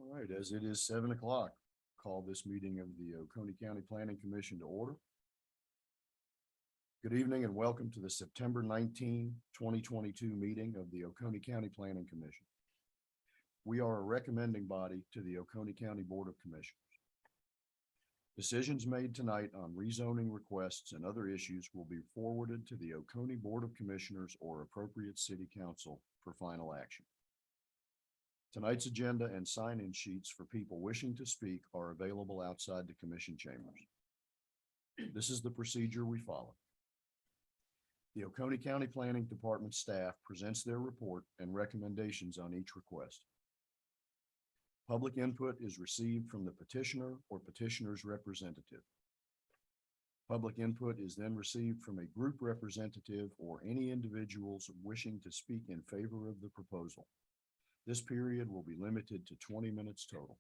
All right, as it is 7 o'clock, call this meeting of the Oconee County Planning Commission to order. Good evening and welcome to the September 19, 2022 meeting of the Oconee County Planning Commission. We are a recommending body to the Oconee County Board of Commissioners. Decisions made tonight on rezoning requests and other issues will be forwarded to the Oconee Board of Commissioners or appropriate city council for final action. Tonight's agenda and sign-in sheets for people wishing to speak are available outside the commission chambers. This is the procedure we follow. The Oconee County Planning Department staff presents their report and recommendations on each request. Public input is received from the petitioner or petitioner's representative. Public input is then received from a group representative or any individuals wishing to speak in favor of the proposal. This period will be limited to 20 minutes total.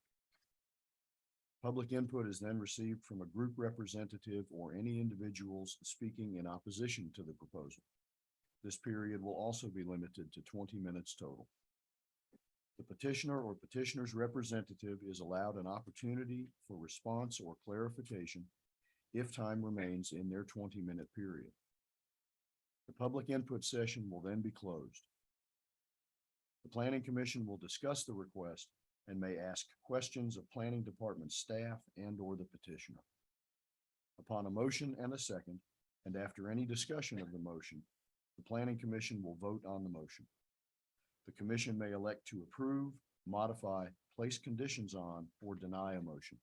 Public input is then received from a group representative or any individuals speaking in opposition to the proposal. This period will also be limited to 20 minutes total. The petitioner or petitioner's representative is allowed an opportunity for response or clarification if time remains in their 20-minute period. The public input session will then be closed. The Planning Commission will discuss the request and may ask questions of Planning Department staff and or the petitioner. Upon a motion and a second, and after any discussion of the motion, the Planning Commission will vote on the motion. The Commission may elect to approve, modify, place conditions on, or deny a motion.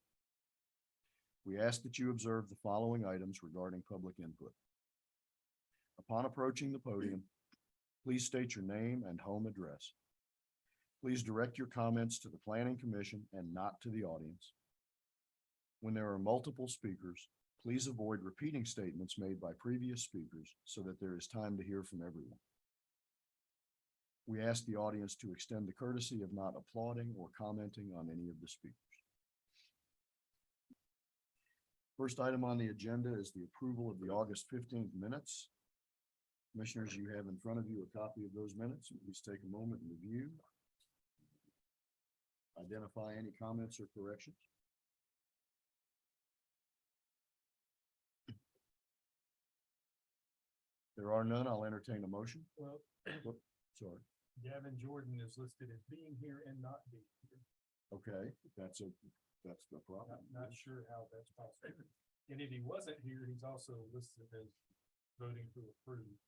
We ask that you observe the following items regarding public input. Upon approaching the podium, please state your name and home address. Please direct your comments to the Planning Commission and not to the audience. When there are multiple speakers, please avoid repeating statements made by previous speakers so that there is time to hear from everyone. We ask the audience to extend the courtesy of not applauding or commenting on any of the speakers. First item on the agenda is the approval of the August 15th minutes. Commissioners, you have in front of you a copy of those minutes. Please take a moment and review. Identify any comments or corrections. There are none. I'll entertain a motion. Well, Sorry. Gavin Jordan is listed as being here and not being here. Okay, that's the problem. Not sure how that's possible. And if he wasn't here, he's also listed as voting to approve.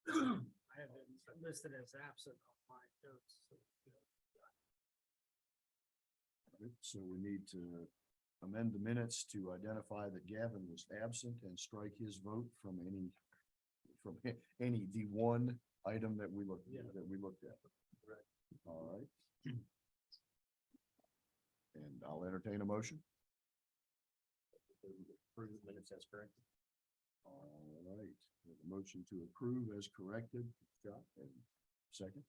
I have it listed as absent on my notes. So we need to amend the minutes to identify that Gavin was absent and strike his vote from any the one item that we looked at. Right. All right. And I'll entertain a motion. Approve the minutes as corrected. All right. We have a motion to approve as corrected. Scott, and second.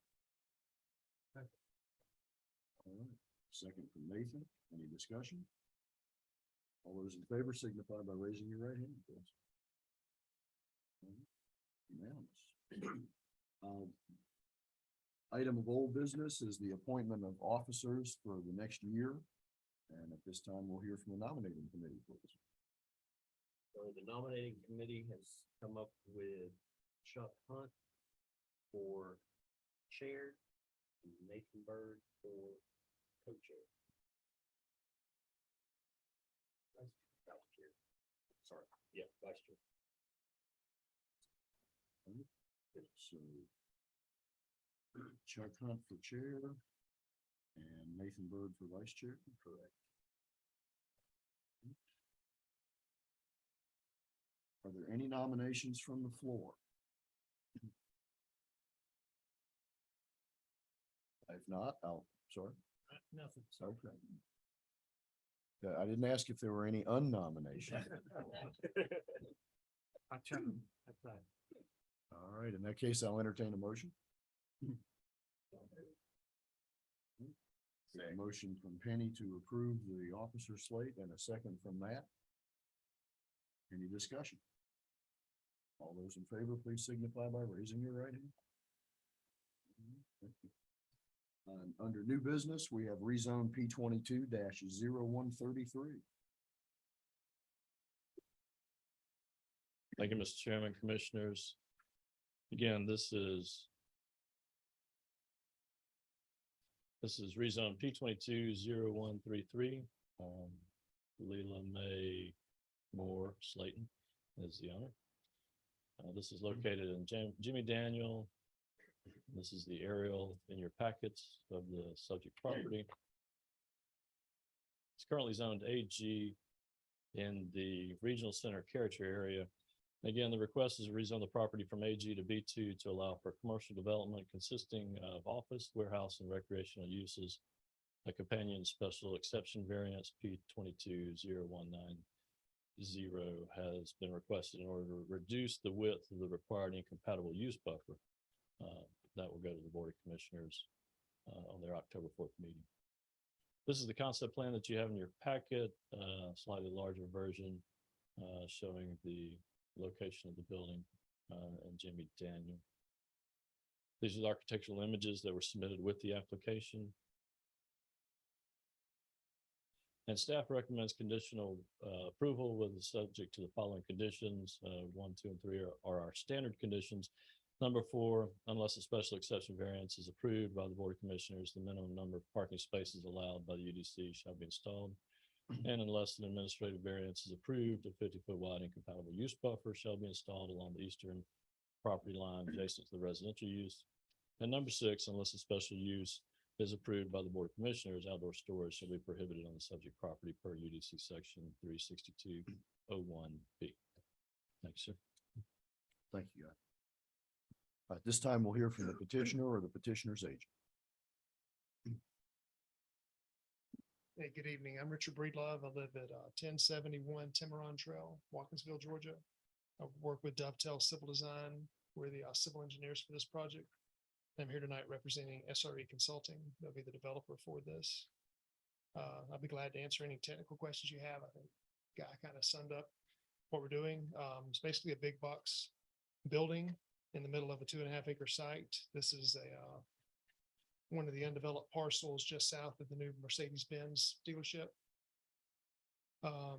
Second. All right. Second from Nathan. Any discussion? All those in favor signify by raising your right hand, please. Unanimous. Item of old business is the appointment of officers for the next year. And at this time, we'll hear from the nominating committee, please. So the nominating committee has come up with Chuck Hunt for chair, and Nathan Bird for co-chair. Vice chair. Sorry, yeah, vice chair. So Chuck Hunt for chair and Nathan Bird for vice chair. Correct. Are there any nominations from the floor? If not, sorry. Nothing. Okay. I didn't ask if there were any unnominations. I checked. That's right. All right, in that case, I'll entertain a motion. A motion from Penny to approve the officer slate and a second from Matt. Any discussion? All those in favor, please signify by raising your right hand. Under new business, we have rezone P 22-0133. Thank you, Mr. Chairman, Commissioners. Again, this is rezone P 22-0133. Leland May Moore Slayton is the owner. This is located in Jimmy Daniel. This is the aerial in your packets of the subject property. It's currently zoned AG in the regional center character area. Again, the request is to rezone the property from AG to B2 to allow for commercial development consisting of office, warehouse, and recreational uses. A companion special exception variance P 22-0190 has been requested in order to reduce the width of the required incompatible use buffer. That will go to the Board of Commissioners on their October 4th meeting. This is the concept plan that you have in your packet, slightly larger version showing the location of the building and Jimmy Daniel. These are the architectural images that were submitted with the application. And staff recommends conditional approval with the subject to the following conditions. 1, 2, and 3 are our standard conditions. Number 4, unless a special exception variance is approved by the Board of Commissioners, the minimum number of parking spaces allowed by the UDC shall be installed. And unless an administrative variance is approved, a 50-foot wide incompatible use buffer shall be installed along the eastern property line adjacent to the residential use. And number 6, unless a special use is approved by the Board of Commissioners, outdoor storage shall be prohibited on the subject property per UDC section 36201B. Thanks, sir. Thank you, Guy. At this time, we'll hear from the petitioner or the petitioner's agent. Hey, good evening. I'm Richard Breedlove. I live at 1071 Tiburon Trail, Watkinsville, Georgia. I work with Dovetail Civil Design. We're the civil engineers for this project. I'm here tonight representing SRE Consulting. They'll be the developer for this. I'll be glad to answer any technical questions you have. I think Guy kind of summed up what we're doing. It's basically a big box building in the middle of a 2.5 acre site. This is one of the undeveloped parcels just south of the new Mercedes-Benz dealership.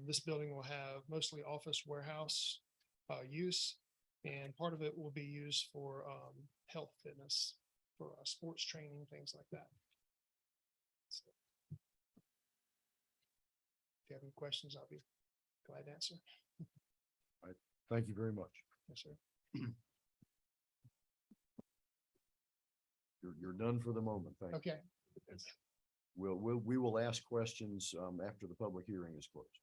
This building will have mostly office warehouse use, and part of it will be used for health fitness, for sports training, things like that. So, if you have any questions, I'll be glad to answer. Thank you very much. Yes, sir. You're done for the moment. Thank you. Okay. We will ask questions after the public hearing is closed.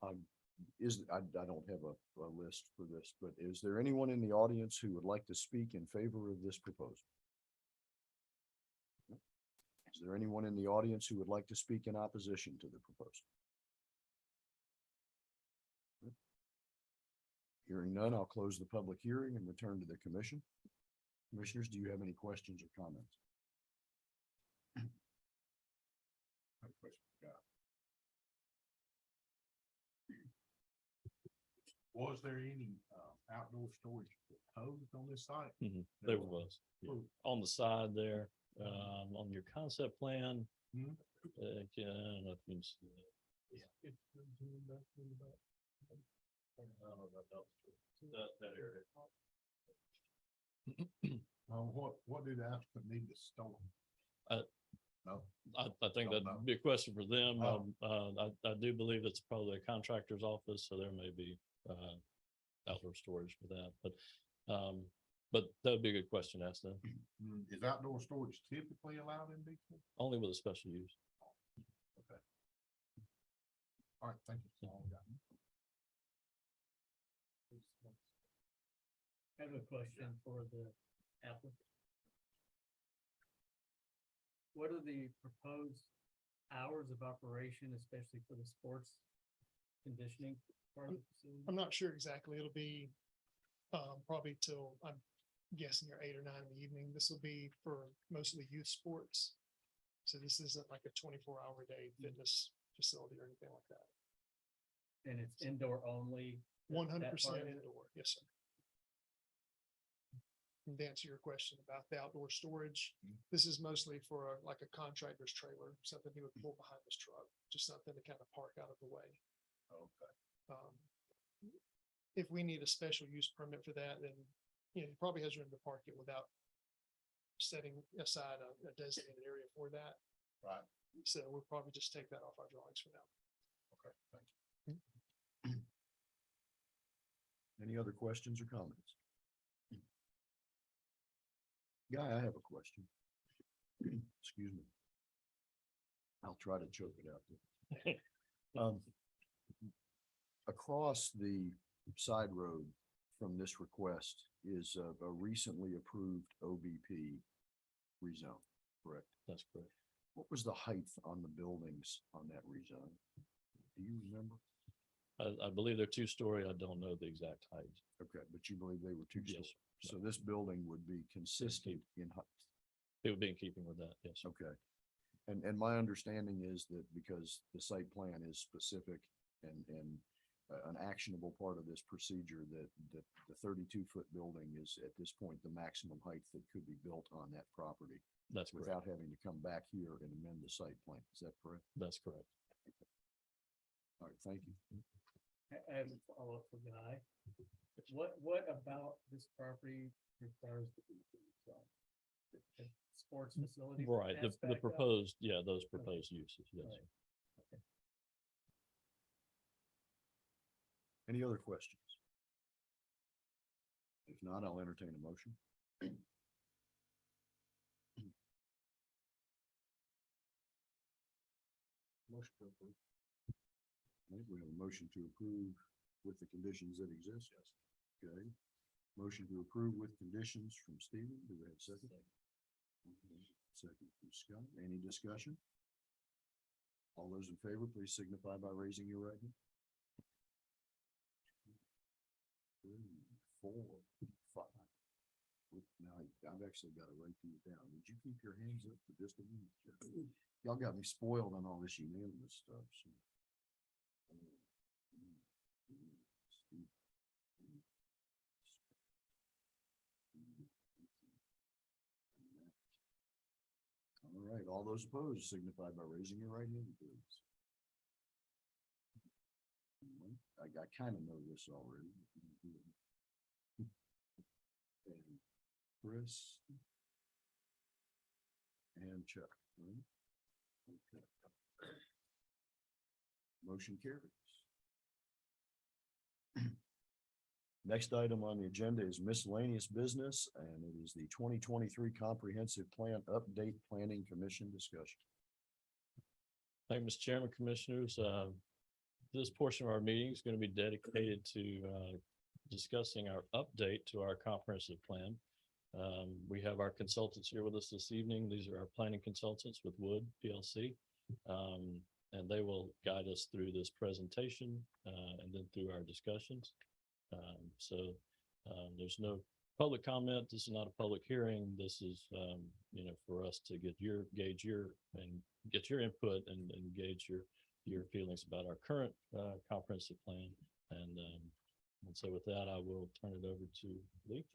I don't have a list for this, but is there anyone in the audience who would like to speak in favor of this proposal? Is there anyone in the audience who would like to speak in opposition to the proposal? Hearing none, I'll close the public hearing and return to the commission. Commissioners, do you have any questions or comments? Was there any outdoor storage proposed on this site? There was. Oh. On the side there, on your concept plan. Mhm. I don't know if you can see that. That area. What do the applicant need to store? No. I think Don't that'd know. be a question for them. Oh. I do believe it's probably a contractor's office, so there may be outdoor storage for that, but that'd be a good question to ask them. Is outdoor storage typically allowed in B2? Only with a special use. Okay. All right, thank you. That's all I got. I have a question for the applicant. What are the proposed hours of operation, especially for the sports conditioning part of the facility? I'm not sure exactly. It'll be probably till, I'm guessing, or 8 or 9 in the evening. This will be for mostly youth sports. So this isn't like a 24-hour day fitness facility or anything like that. And it's indoor only? 100% that part of it? indoor. Yes, sir. And to answer your question about the outdoor storage, this is mostly for like a contractor's trailer, something he would pull behind his truck, just something to kind of park out of the way. Okay. If we need a special use permit for that, then, he probably has room to park it without setting aside a designated area for that. Right. So we'll probably just take that off our drawings for now. Okay, thank you. Any other questions or comments? Guy, I have a question. Excuse me. I'll try to choke it out. Across the side road from this request is a recently approved OBP rezone, correct? That's correct. What was the height on the buildings on that rezone? Do you remember? I believe they're two-story. I don't know the exact height. Okay, but you believe they were two Yes. stories. So this building would be consistent in height. It would be in keeping with that, yes. Okay. And my understanding is that because the site plan is specific and an actionable part of this procedure, that the 32-foot building is at this point the maximum height that could be built on that property That's correct. without having to come back here and amend the site plan. Is that correct? That's correct. All right, thank you. As a follow-up for Guy, what about this property requires the BP zone? The sports facility? Right, the aspect of it? proposed, yeah, those proposed uses, yes. Right. Any other questions? If not, I'll entertain a motion. Motion to approve. I think we have a motion to approve with the conditions that exist. Yes. Okay. Motion to approve with conditions from Stephen. Do we have a second? Second from Scott. Any discussion? All those in favor, please signify by raising your right hand. 3, 4, 5. Now, I've actually got to write these down. Would you keep your hands up for just a minute? Y'all got me spoiled on all this unanimous stuff. So. All right, all those opposed signify by raising your right hand, please. I kind of know this already. And Chris. And Chuck. Right? Okay. Motion carries. Next item on the agenda is miscellaneous business, and it is the 2023 Comprehensive Plan Update Planning Commission discussion. Thank you, Mr. Chairman, Commissioners. This portion of our meeting is going to be dedicated to discussing our update to our comprehensive plan. We have our consultants here with us this evening. These are our planning consultants with Wood PLC. And they will guide us through this presentation and then through our discussions. There's no public comment. This is not a public hearing. This is, for us to gauge your input and gauge your feelings about our current comprehensive plan. And so with that, I will turn it over to Lee.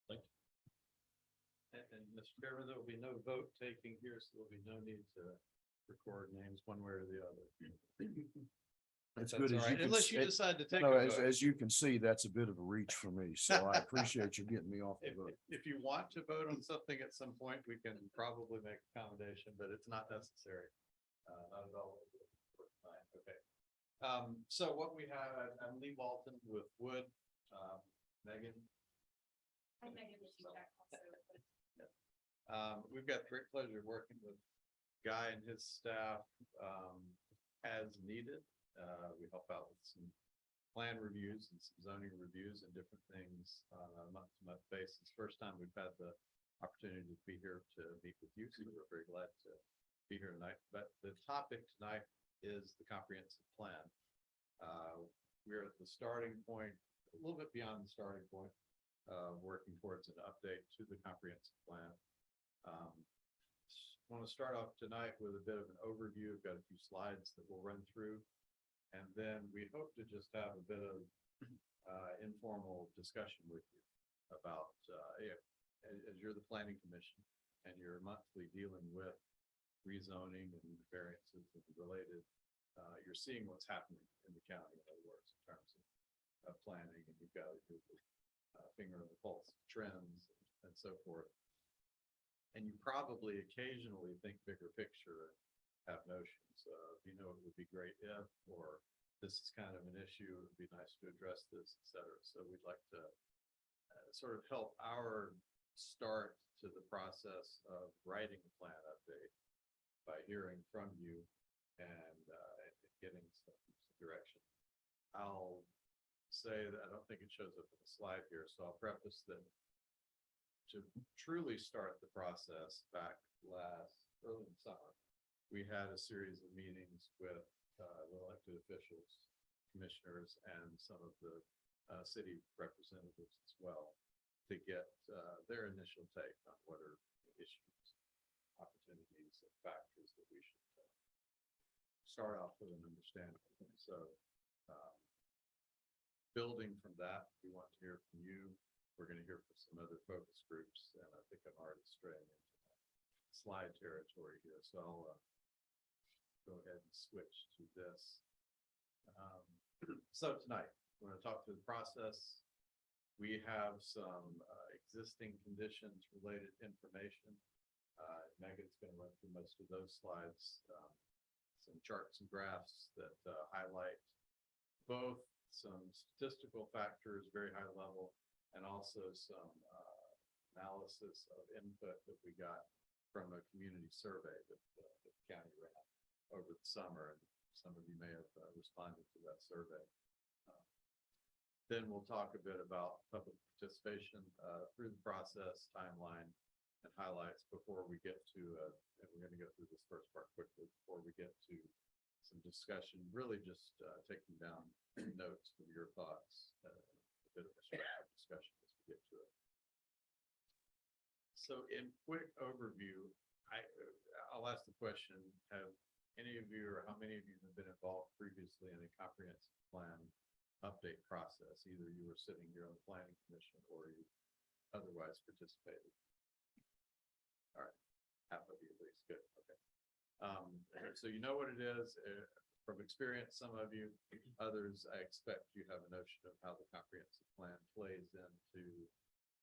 Thank you. And Mr. Chairman, there will be no vote taking here, so there'll be no need to record names one way or the other. It's That's good all as right, you can. unless you decide to take No, a as, vote. as you can see, that's a bit of a reach for me, so I appreciate you getting me off the If, hook. if you want to vote on something at some point, we can probably make accommodation, but it's not necessary. Not at all. Okay. So what we have, I'm Lee Walton with Wood, Megan. I'm Megan Michelle also. We've got great pleasure working with Guy and his staff, as needed. We help out with some plan reviews and some zoning reviews and different things on a month-to-month basis. First time we've had the opportunity to be here to meet with you, so we're very glad to be here tonight. But the topic tonight is the comprehensive plan. We're at the starting point, a little bit beyond the starting point, working towards an update to the comprehensive plan. Want to start off tonight with a bit of an overview. I've got a few slides that we'll run through. And then we hope to just have a bit of informal discussion with you. about, as you're the planning commission and you're monthly dealing with rezoning and variances and related, you're seeing what's happening in the county, in other words, in terms of planning, and you've got your finger on the pulse of trends and so forth. And you probably occasionally think bigger picture and have notions of, it would be great if, or this is kind of an issue, it would be nice to address this, et cetera. So we'd like to sort of help our start to the process of writing a plan update by hearing from you and getting some direction. I'll say that I don't think it shows up in the slide here, so I'll preface that to truly start the process back early in summer, we had a series of meetings with the elected officials, commissioners, and some of the city representatives as well to get their initial take on what are issues, opportunities, and factors that we should start off with an understanding. So building from that, we want to hear from you. We're going to hear from some other focus groups, and I think I'm already straying into slide territory here. So I'll go ahead and switch to this. So tonight, we're going to talk through the process. We have some existing conditions related information. Megan's going to run through most of those slides. Some charts and graphs that highlight both some statistical factors, very high level, and also some analysis of input that we got from a community survey that the county ran over the summer. And some of you may have responded to that survey. Then we'll talk a bit about public participation through the process, timeline, and highlights before we get to, and we're going to go through this first part quickly before we get to some discussion, really just taking down notes from your thoughts, a bit of a structured discussion as we get to it. So in quick overview, I'll ask the question, have any of you or how many of you have been involved previously in a comprehensive plan update process? Either you were sitting here on the planning commission or you otherwise participated. All right, half of you at least, good, okay. So you know what it is from experience, some of you, others, I expect you have a notion of how the comprehensive plan plays into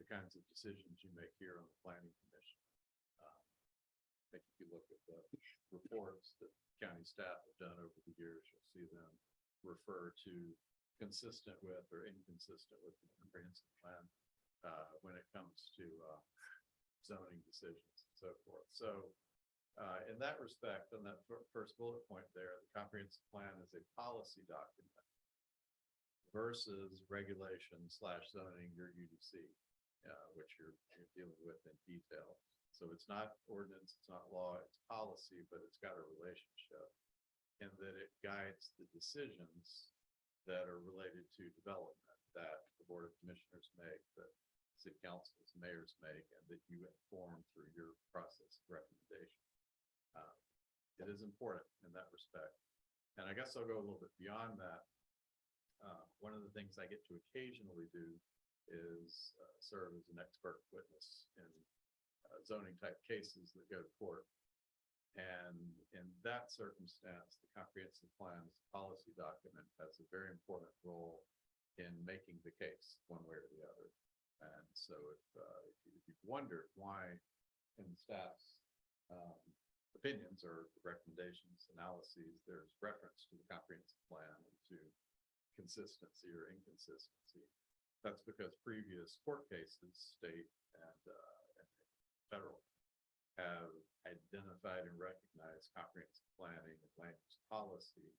the kinds of decisions you make here on the planning commission. I think if you look at the reports that county staff have done over the years, you'll see them refer to consistent with or inconsistent with the comprehensive plan when it comes to zoning decisions and so forth. So in that respect, on that first bullet point there, the comprehensive plan is a policy document versus regulation / zoning, your UDC, which you're dealing with in detail. So it's not ordinance, it's not law, it's policy, but it's got a relationship in that it guides the decisions that are related to development that the Board of Commissioners make, that city councils, mayors make, and that you inform through your process of recommendation. It is important in that respect. And I guess I'll go a little bit beyond that. One of the things I get to occasionally do is serve as an expert witness in zoning type cases that go to court. And in that circumstance, the comprehensive plan as a policy document has a very important role in making the case one way or the other. And so if you've wondered why in the staff's opinions or recommendations, analyses, there's reference to the comprehensive plan and to consistency or inconsistency, that's because previous court cases, state and federal, have identified and recognized comprehensive planning and land use policy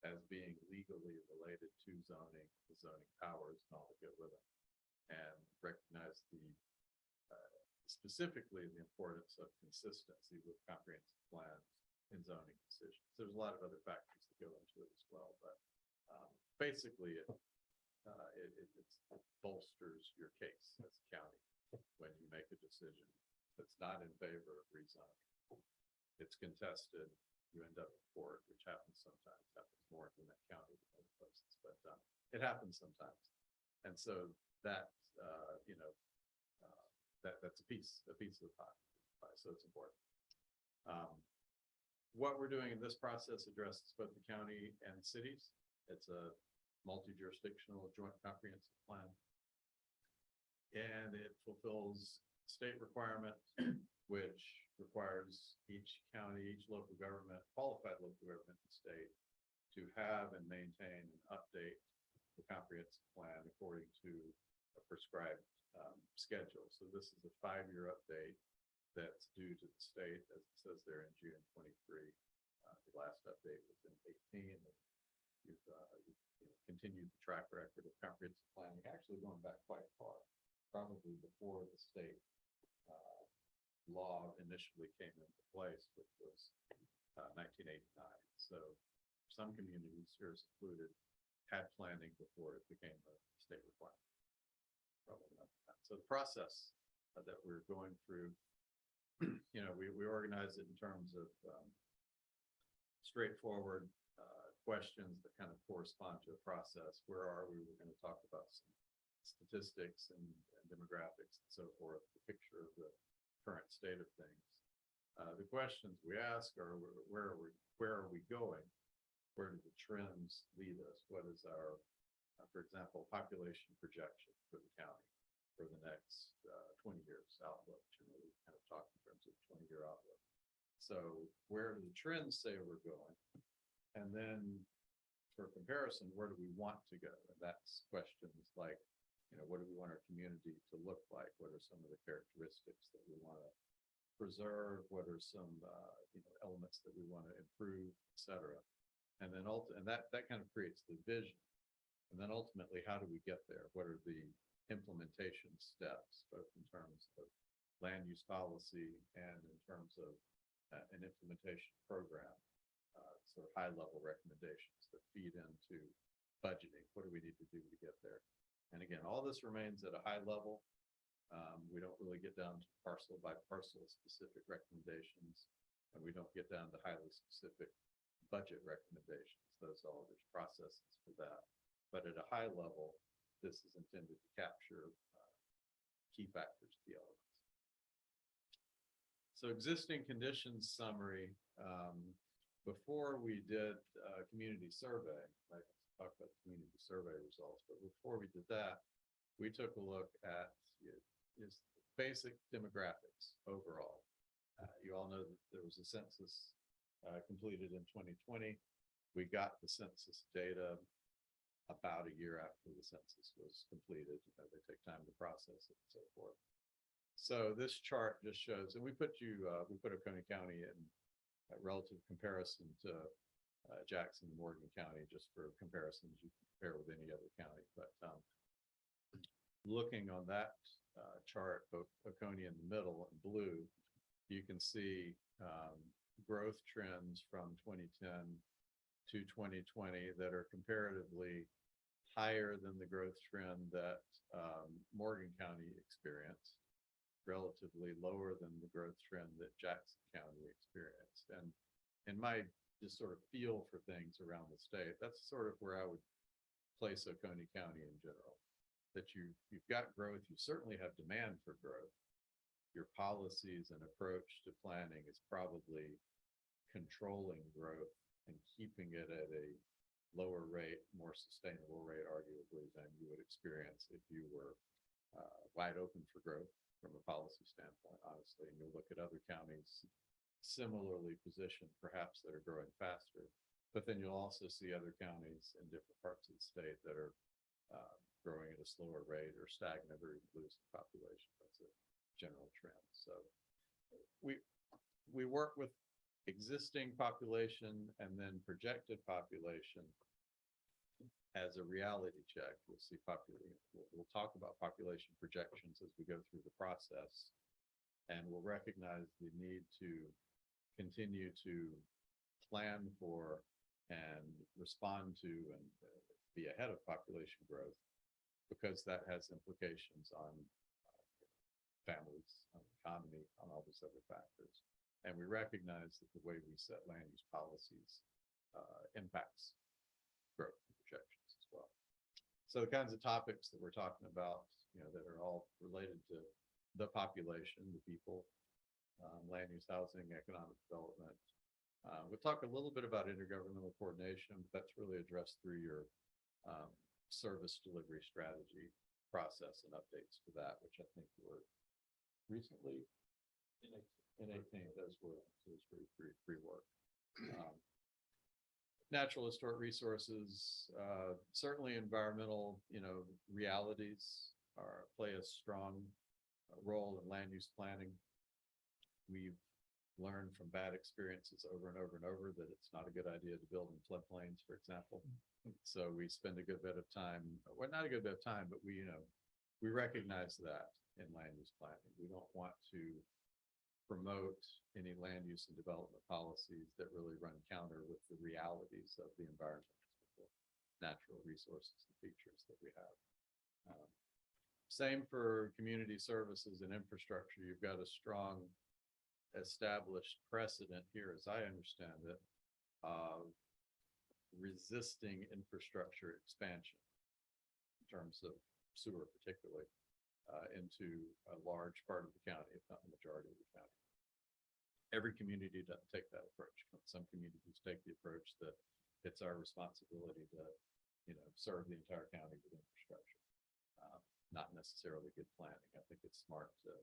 as being legally related to zoning, the zoning powers and all that go with it, and recognize the specifically the importance of consistency with comprehensive plans in zoning decisions. There's a lot of other factors that go into it as well, but basically it bolsters your case as a county when you make a decision that's not in favor of rezoning. It's contested, you end up in court, which happens sometimes, happens more in that county than other places, but it happens sometimes. And so that, that's a piece of the pie. So it's important. What we're doing in this process addresses both the county and cities. It's a multi-jurisdictional joint comprehensive plan. And it fulfills state requirement, which requires each county, each local government, qualified local government in the state to have and maintain and update the comprehensive plan according to a prescribed schedule. So this is a 5-year update that's due to the state, as it says there in June 23. The last update was in 18. And you've continued the track record of comprehensive planning, actually going back quite far, probably before the state law initially came into place, which was 1989. So some communities, here is included, had planning before it became a state requirement. Probably not that. So the process that we're going through, we organize it in terms of straightforward questions that kind of correspond to a process. Where are we? We're going to talk about some statistics and demographics and so forth, the picture of the current state of things. The questions we ask are, where are we going? Where do the trends lead us? What is our, for example, population projection for the county for the next 20 years outlook? We kind of talk in terms of 20-year outlook. So where do the trends say we're going? And then for comparison, where do we want to go? And that's questions like, what do we want our community to look like? What are some of the characteristics that we want to preserve? What are some elements that we want to improve, et cetera? And then that kind of creates the vision. And then ultimately, how do we get there? What are the implementation steps, both in terms of land use policy and in terms of an implementation program? Sort of high-level recommendations that feed into budgeting. What do we need to do to get there? And again, all this remains at a high level. We don't really get down to parcel by parcel specific recommendations, and we don't get down to highly specific budget recommendations. There's processes for that. But at a high level, this is intended to capture key factors, key elements. So existing conditions summary. Before we did a community survey, I talk about the community survey results, but before we did that, we took a look at just basic demographics overall. You all know that there was a census completed in 2020. We got the census data about a year after the census was completed. They take time to process it and so forth. So this chart just shows, and we put Oconee County in relative comparison to Jackson and Morgan County, just for comparisons. You can compare with any other county. But looking on that chart, both Oconee in the middle and blue, you can see growth trends from 2010 to 2020 that are comparatively higher than the growth trend that Morgan County experienced, relatively lower than the growth trend that Jackson County experienced. And in my just sort of feel for things around the state, that's sort of where I would place Oconee County in general. That you've got growth, you certainly have demand for growth. Your policies and approach to planning is probably controlling growth and keeping it at a lower rate, more sustainable rate, arguably, than you would experience if you were wide open for growth from a policy standpoint, honestly. And you'll look at other counties similarly positioned, perhaps, that are growing faster. But then you'll also see other counties in different parts of the state that are growing at a slower rate or stagnant or even losing population. That's a general trend. So we work with existing population and then projected population as a reality check. We'll see we'll talk about population projections as we go through the process, and we'll recognize the need to continue to plan for and respond to and be ahead of population growth, because that has implications on families, on the economy, on all those other factors. And we recognize that the way we set land use policies impacts growth projections as well. So the kinds of topics that we're talking about, that are all related to the population, the people, land use, housing, economic development. We'll talk a little bit about intergovernmental coordination, but that's really addressed through your service delivery strategy process and updates to that, which I think were recently in 18, those were free work. Natural historic resources, certainly environmental, realities play a strong role in land use planning. We've learned from bad experiences over and over and over that it's not a good idea to build in floodplains, for example. So we spend a good bit of time, well, not a good bit of time, but we recognize that in land use planning. We don't want to promote any land use and development policies that really run counter with the realities of the environment, the natural resources and features that we have. Same for community services and infrastructure. You've got a strong established precedent here, as I understand it, of resisting infrastructure expansion in terms of sewer particularly into a large part of the county, if not the majority of the county. Every community doesn't take that approach. Some communities take the approach that it's our responsibility to, serve the entire county with infrastructure. Not necessarily good planning. I think it's smart to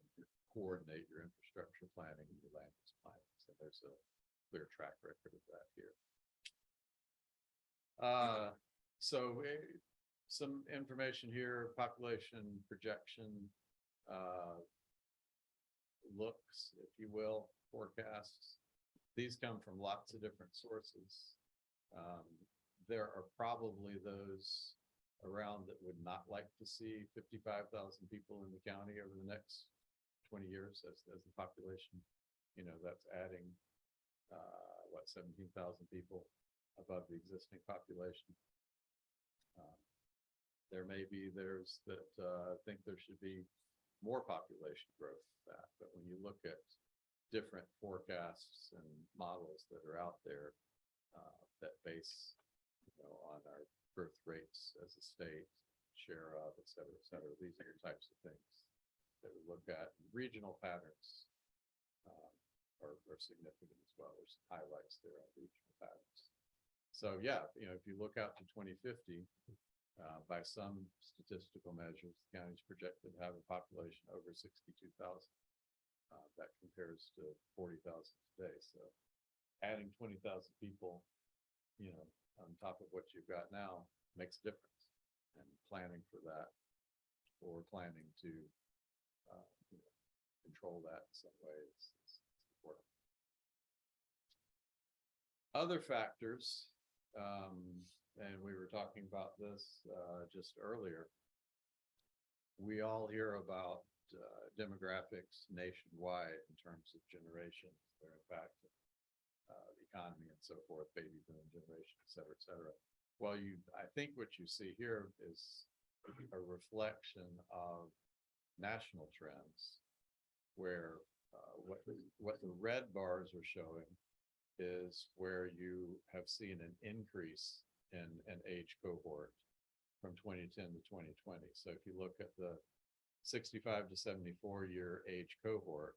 coordinate your infrastructure planning and your land use planning. So there's a clear track record of that here. Some information here, population projection, looks, if you will, forecasts. These come from lots of different sources. There are probably those around that would not like to see 55,000 people in the county over the next 20 years as the population, that's adding, 17,000 people above the existing population. There may be those that think there should be more population growth than that, but when you look at different forecasts and models that are out there that base, on our growth rates as a state, share of, et cetera, these are the types of things that we look at. Regional patterns are significant as well. There's highlights there on regional patterns. So yeah, if you look out to 2050, by some statistical measures, the county is projected to have a population over 62,000. That compares to 40,000 today. So adding 20,000 people, on top of what you've got now makes a difference. And planning for that, or planning to control that in some way is important. Other factors, and we were talking about this just earlier. We all hear about demographics nationwide in terms of generations, their impact on the economy and so forth, baby boom generation, et cetera, et cetera. Well, I think what you see here is a reflection of national trends where what the red bars are showing is where you have seen an increase in an age cohort from 2010 to 2020. So if you look at the 65 to 74 year age cohort,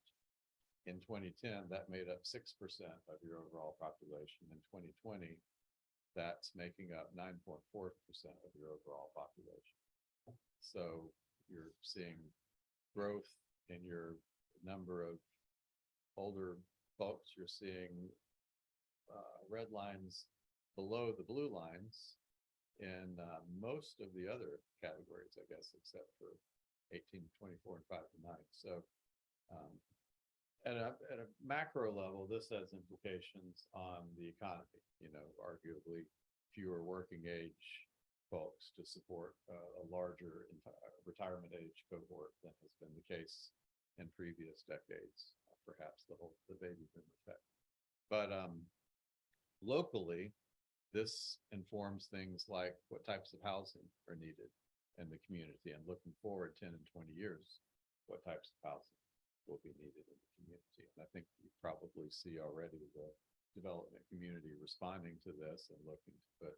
in 2010, that made up 6% of your overall population. In 2020, that's making up 9.4% of your overall population. So you're seeing growth in your number of older folks. You're seeing red lines below the blue lines in most of the other categories, I guess, except for 18 to 24 and 5 to 9. So at a macro level, this has implications on the economy, arguably fewer working age folks to support a larger retirement age cohort than has been the case in previous decades, perhaps the baby boom effect. But locally, this informs things like what types of housing are needed in the community, and looking forward 10 and 20 years, what types of housing will be needed in the community. And I think you probably see already the development community responding to this and looking to put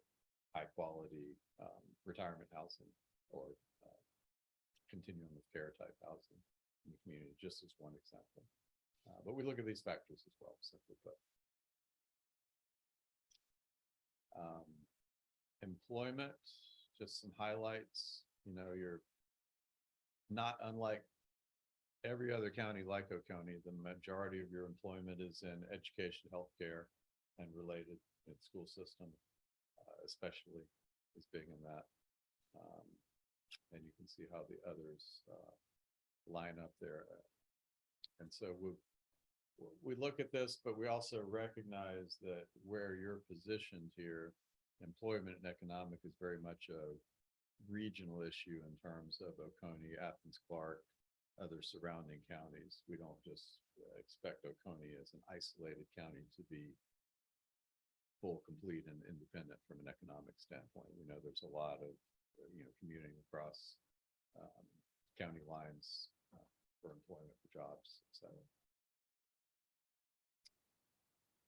high quality, retirement housing or, continuum of care type housing in the community, just as one example. But we look at these factors as well, simply put. Employment, just some highlights, you're not unlike every other county like Oconee. The majority of your employment is in education, healthcare, and related, school system, especially is big in that. And you can see how the others line up there. And so we look at this, but we also recognize that where you're positioned here, employment and economic is very much a regional issue in terms of Oconee, Athens, Clark, other surrounding counties. We don't just expect Oconee as an isolated county to be full, complete, and independent from an economic standpoint. We know there's a lot of, commuting across county lines for employment, for jobs, et cetera.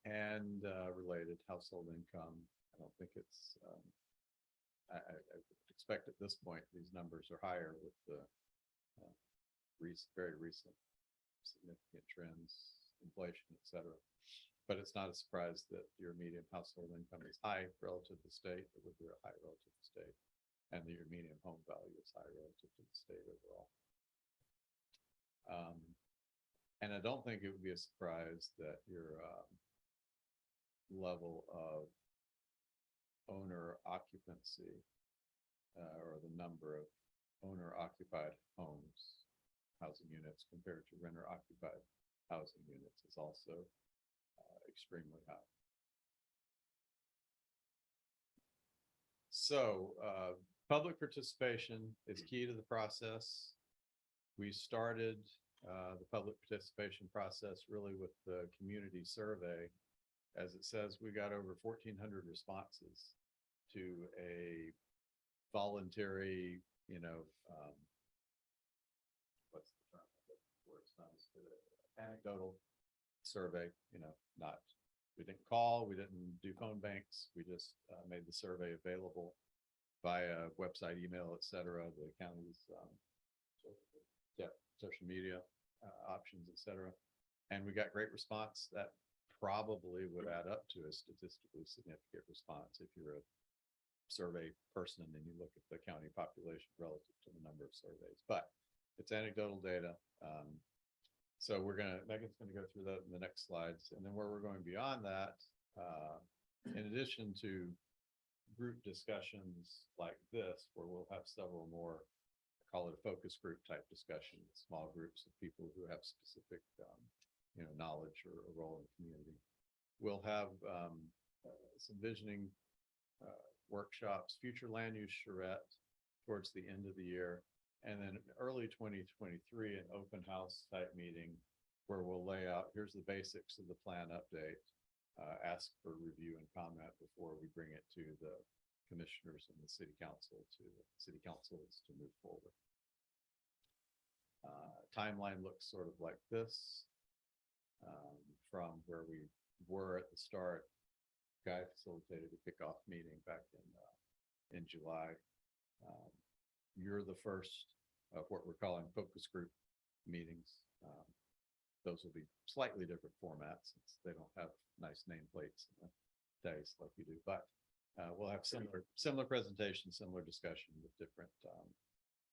And related household income. I don't think it's, I expect at this point, these numbers are higher with the very recent significant trends, inflation, et cetera. But it's not a surprise that your median household income is high relative to the state, or would be high relative to the state, and that your median home value is high relative to the state overall. And I don't think it would be a surprise that your level of owner occupancy or the number of owner occupied homes, housing units compared to renter occupied housing units is also extremely high. So public participation is key to the process. We started the public participation process really with the community survey. As it says, we got over 1,400 responses to a voluntary, what's the term? Where it's not anecdotal survey, we didn't call, we didn't do phone banks. We just made the survey available via website, email, et cetera, the county's social media options, et cetera. And we got great response that probably would add up to a statistically significant response if you're a survey person and you look at the county population relative to the number of surveys. But it's anecdotal data. So Megan's gonna go through that in the next slides. And then where we're going beyond that, in addition to group discussions like this, where we'll have several more, I call it a focus group type discussion, small groups of people who have specific knowledge or a role in the community. We'll have some visioning workshops, future land use charrette towards the end of the year, and then early 2023, an open house type meeting where we'll lay out, here's the basics of the plan update, ask for review and comment before we bring it to the commissioners and the city councils to move forward. Timeline looks sort of like this. From where we were at the start, Guy facilitated a kickoff meeting back in July. You're the first of what we're calling focus group meetings. Those will be slightly different formats since they don't have nice nameplates in the days like you do, but we'll have similar presentations, similar discussion with different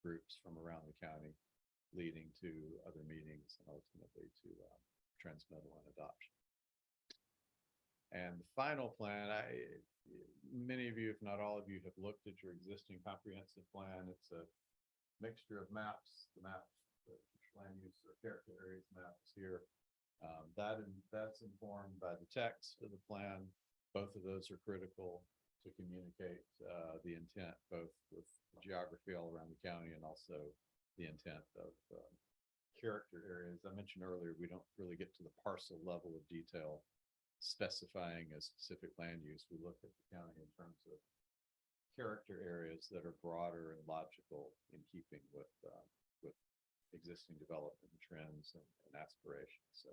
groups from around the county, leading to other meetings and ultimately to transmittal and adoption. And the final plan, many of you, if not all of you, have looked at your existing comprehensive plan. It's a mixture of maps. The map, the land use or character areas map is here. That's informed by the text of the plan. Both of those are critical to communicate the intent, both with geography all around the county and also the intent of character areas. I mentioned earlier, we don't really get to the parcel level of detail specifying a specific land use. We look at the county in terms of character areas that are broader and logical in keeping with existing development trends and aspirations. So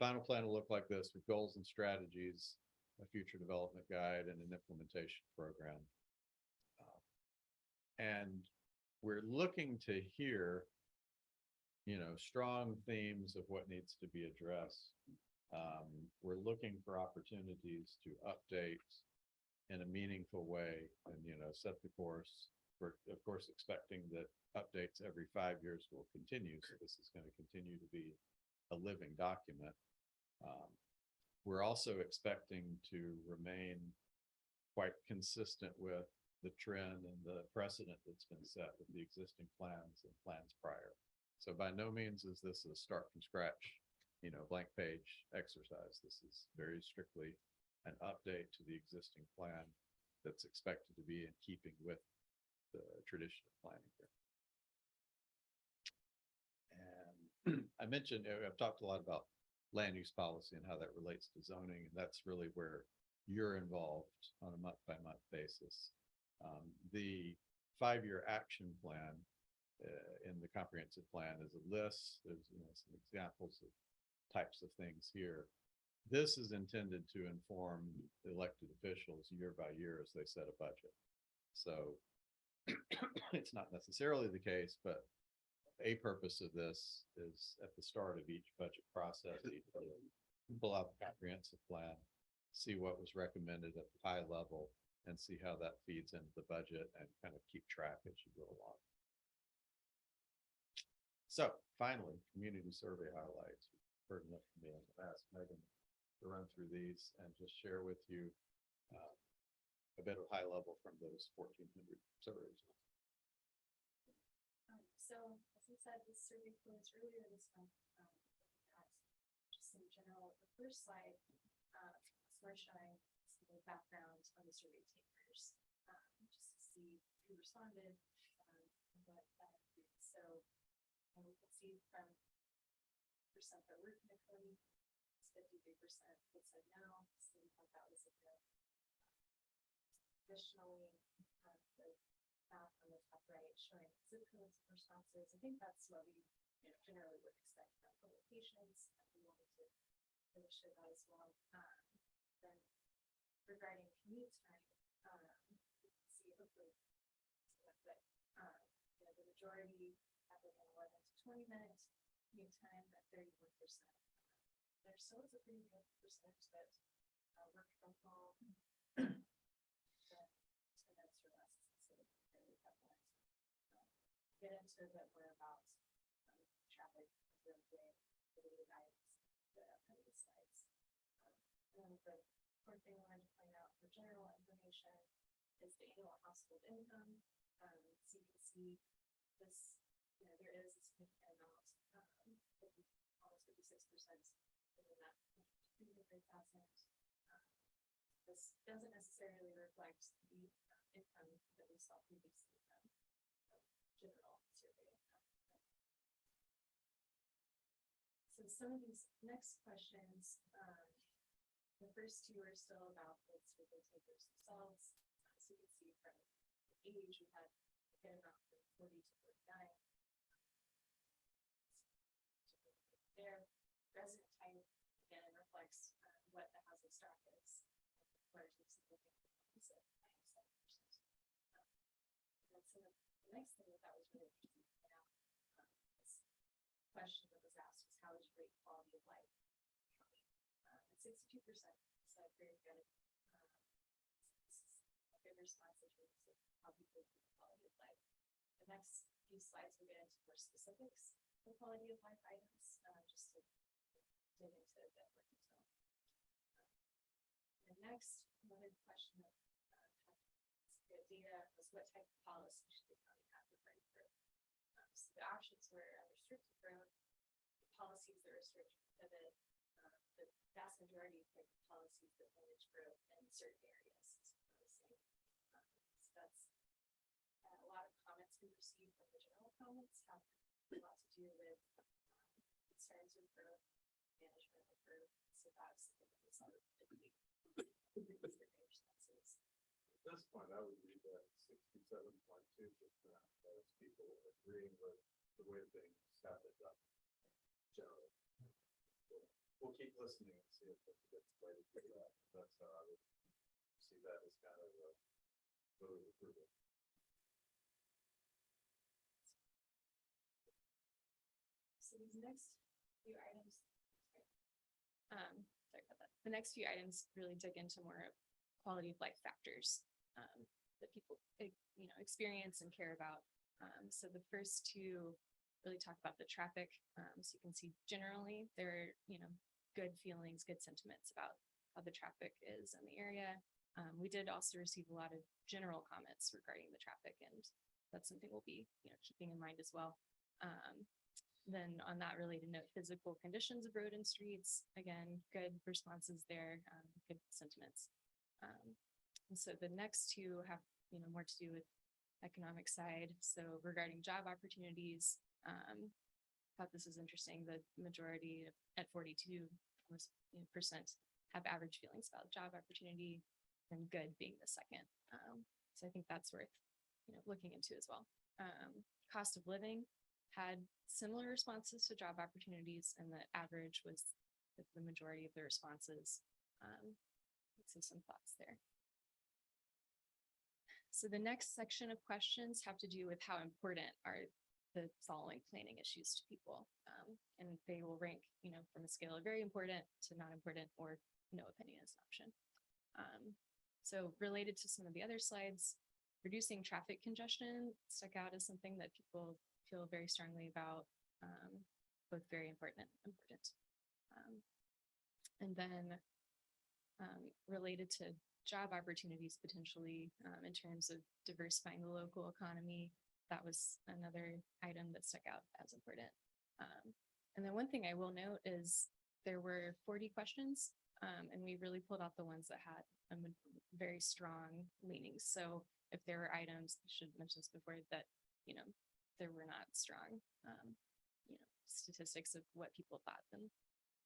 final plan will look like this with goals and strategies, a future development guide, and an implementation program. And we're looking to hear, strong themes of what needs to be addressed. We're looking for opportunities to update in a meaningful way and, set the course. We're, of course, expecting that updates every 5 years will continue. So this is going to continue to be a living document. We're also expecting to remain quite consistent with the trend and the precedent that's been set with the existing plans and plans prior. So by no means is this a start from scratch, blank page exercise. This is very strictly an update to the existing plan that's expected to be in keeping with the tradition of planning here. And I mentioned, I've talked a lot about land use policy and how that relates to zoning, and that's really where you're involved on a month-by-month basis. The 5-year action plan in the comprehensive plan is a list. There's some examples of types of things here. This is intended to inform the elected officials year by year as they set a budget. So it's not necessarily the case, but a purpose of this is at the start of each budget process, pull out the comprehensive plan, see what was recommended at the high level, and see how that feeds into the budget and kind of keep track as you go along. So finally, community survey highlights. You've heard enough from me. I've asked Megan to run through these and just share with you a bit of high level from those 1,400 surveys. So, as I said, this survey closed earlier this month. Just in general, the first slide, we're showing some of the background on the survey takers, just to see who responded, and what that includes. So, we can see from percent that work in Oconee, 53% that said no, so we thought that was a good. Additionally, the map on the top right showing zip codes and responses. I think that's what we generally would expect from publications. We wanted to really show that as well. Then regarding commute time, you can see hopefully that the majority have an 11 to 20-minute commute time at 31%. There still is a pretty good percentage that work from home. Get into a bit more about traffic during the day, the upcoming slides. And the fourth thing I wanted to point out for general information is the annual household income. So you can see this, there is a significant amount, almost 56% within that 300,000. This doesn't necessarily reflect the income that we saw previously from general survey income. So some of these next questions, the first two are still about the survey takers themselves. So you can see from age, we had again about from 40 to 49. Their resident type again reflects what the housing stock is. Largely significant opposite 97%. And so the next thing that was really interesting to point out, this question that was asked was how would you rate quality of life? And 62% said very good. A good response in terms of how people view quality of life. The next few slides will get into more specifics of quality of life items, just to dig into a bit more detail. And next, another question that the data was what type of policy should the county have regarding growth? So the options were restricted growth, policies that restrict pivot, the vast majority of policies that manage growth in certain areas. So that's a lot of comments we received from the general comments have a lot to do with concerns with growth, management of growth. So that's the thing that's typically responses. At this point, I would read that 67.2%. Those people agreeing with the way things have been done. Generally, we'll keep listening and see if that's a good way to do that. That's how I would see that as kind of a vote of approval. these next few items. Sorry about that. The next few items really dig into more quality of life factors that people, experience and care about. So the first two really talk about the traffic. So you can see generally there are, good feelings, good sentiments about how the traffic is in the area. We did also receive a lot of general comments regarding the traffic, and that's something we'll be, keeping in mind as well. Then on that related note, physical conditions of road and streets, again, good responses there, good sentiments. And so the next two have, more to do with economic side. So regarding job opportunities, thought this is interesting. The majority at 42% have average feelings about job opportunity, and good being the second. So I think that's worth, looking into as well. Cost of living had similar responses to job opportunities, and the average was the majority of the responses. So some thoughts there. So the next section of questions have to do with how important are the following planning issues to people. And they will rank, from a scale of very important to not important, or no opinion is an option. So related to some of the other slides, reducing traffic congestion stuck out as something that people feel very strongly about, both very important and important. And then related to job opportunities potentially, in terms of diversifying the local economy, that was another item that stuck out as important. And then one thing I will note is there were 40 questions, and we really pulled out the ones that had very strong leanings. So if there were items, I should mention this before, that, there were not strong, statistics of what people thought, then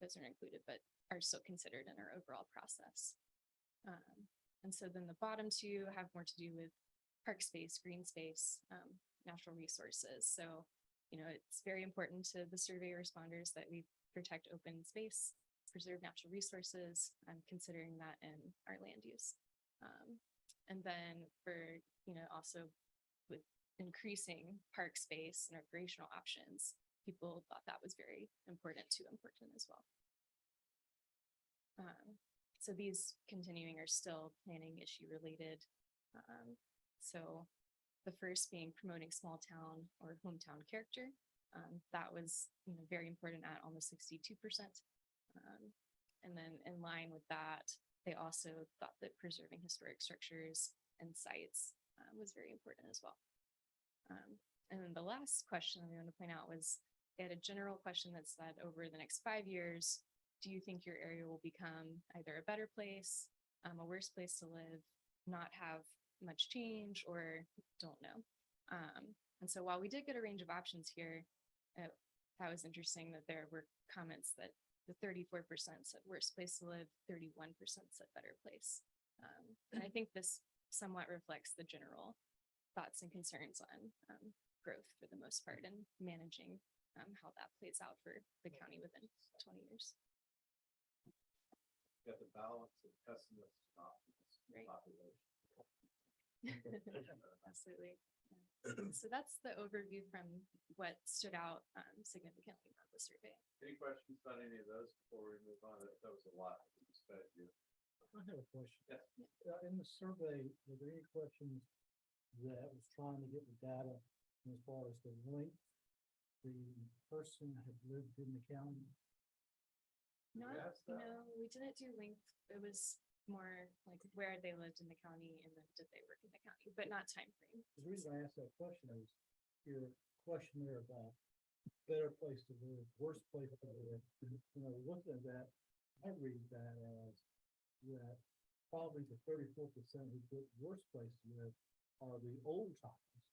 those are included, but are still considered in our overall process. And so then the bottom two have more to do with park space, green space, natural resources. So, it's very important to the survey responders that we protect open space, preserve natural resources, and considering that in our land use. And then for, also with increasing park space and recreational options, people thought that was very important as well. So these continuing are still planning issue related. So the first being promoting small town or hometown character. That was, very important at almost 62%. And then in line with that, they also thought that preserving historic structures and sites was very important as well. And then the last question I want to point out was, they had a general question that said, over the next 5 years, do you think your area will become either a better place, a worse place to live, not have much change, or don't know? And so while we did get a range of options here, that was interesting that there were comments that the 34% said worst place to live, 31% said better place. And I think this somewhat reflects the general thoughts and concerns on growth for the most part, and managing how that plays out for the county within 20 years. Got the balance of pessimist and optimist Right. population. Absolutely. Yeah. So that's the overview from what stood out significantly about the survey. Any questions about any of those before we move on? That was a lot. I have a question. Yes. In the survey, were there any questions that was trying to get the data as far as the length the person had lived in the county? Not, ask that? no, we didn't do length. It was more like where they lived in the county, and then did they work in the county, but not time frame. The reason I asked that question is your question there about better place to live, worst place to live. Looking at that, I read that as that probably the 34% who put worst place to live are the old timers.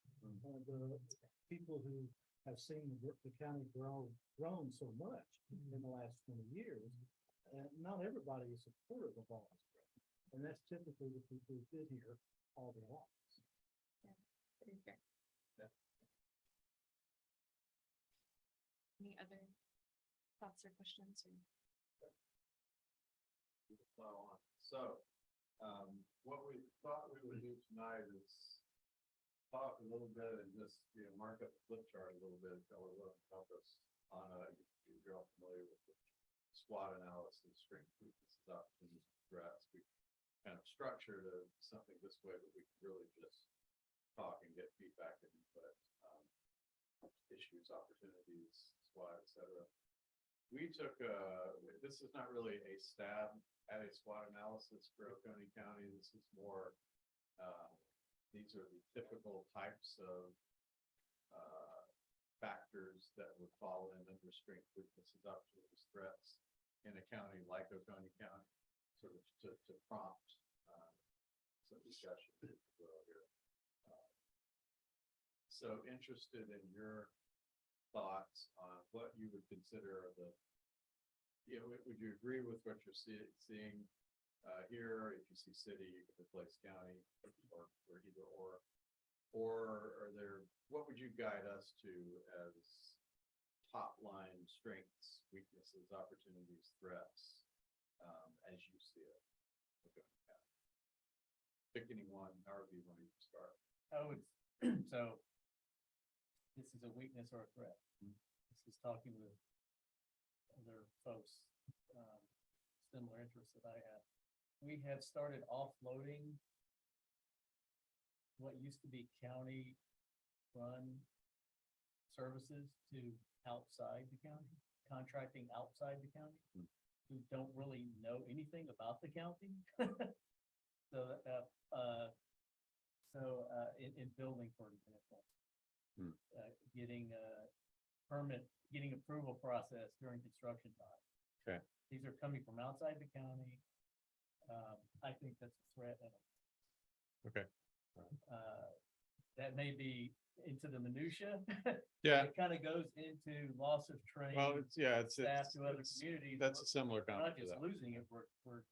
The people who have seen the county grown so much in the last 20 years. And not everybody is supportive of all this growth. And that's typically the people who've been here all their lives. Very fair. Yeah. Any other thoughts or questions? Or? So, what we thought we would do tonight is talk a little bit and just, mark up the flip chart a little bit, if y'all are willing to help us you're all familiar with the SWOT analysis, strengths, weaknesses, opportunities, threats. We kind of structured something this way, but we can really just talk and get feedback and input, issues, opportunities, SWOT, et cetera. We took, this is not really a stab at a SWOT analysis for Oconee County. This is more, these are the typical types of factors that would fall in under strengths, weaknesses, opportunities, threats in a county like Oconee County, sort of to prompt some discussion as well here. So interested in your thoughts on what you would consider would you agree with what you're seeing here? If you see city, you could replace county or either or are there, what would you guide us to as top line strengths, weaknesses, opportunities, threats, as you see it? Okay. Picking one, however you want to start. Oh, it's, so this is a weakness or a threat. This is talking with other folks, similar interests that I have. We have started offloading what used to be county run services to outside the county, contracting outside the county, who don't really know anything about the county. So, in building, for example, getting getting approval process during construction time. Okay. These are coming from outside the county. I think that's a threat. Okay. That may be into the minutia. Yeah. It kind of goes into loss of trade. Well, it's staff to other communities. That's a similar We're not comment to just that. losing it, we're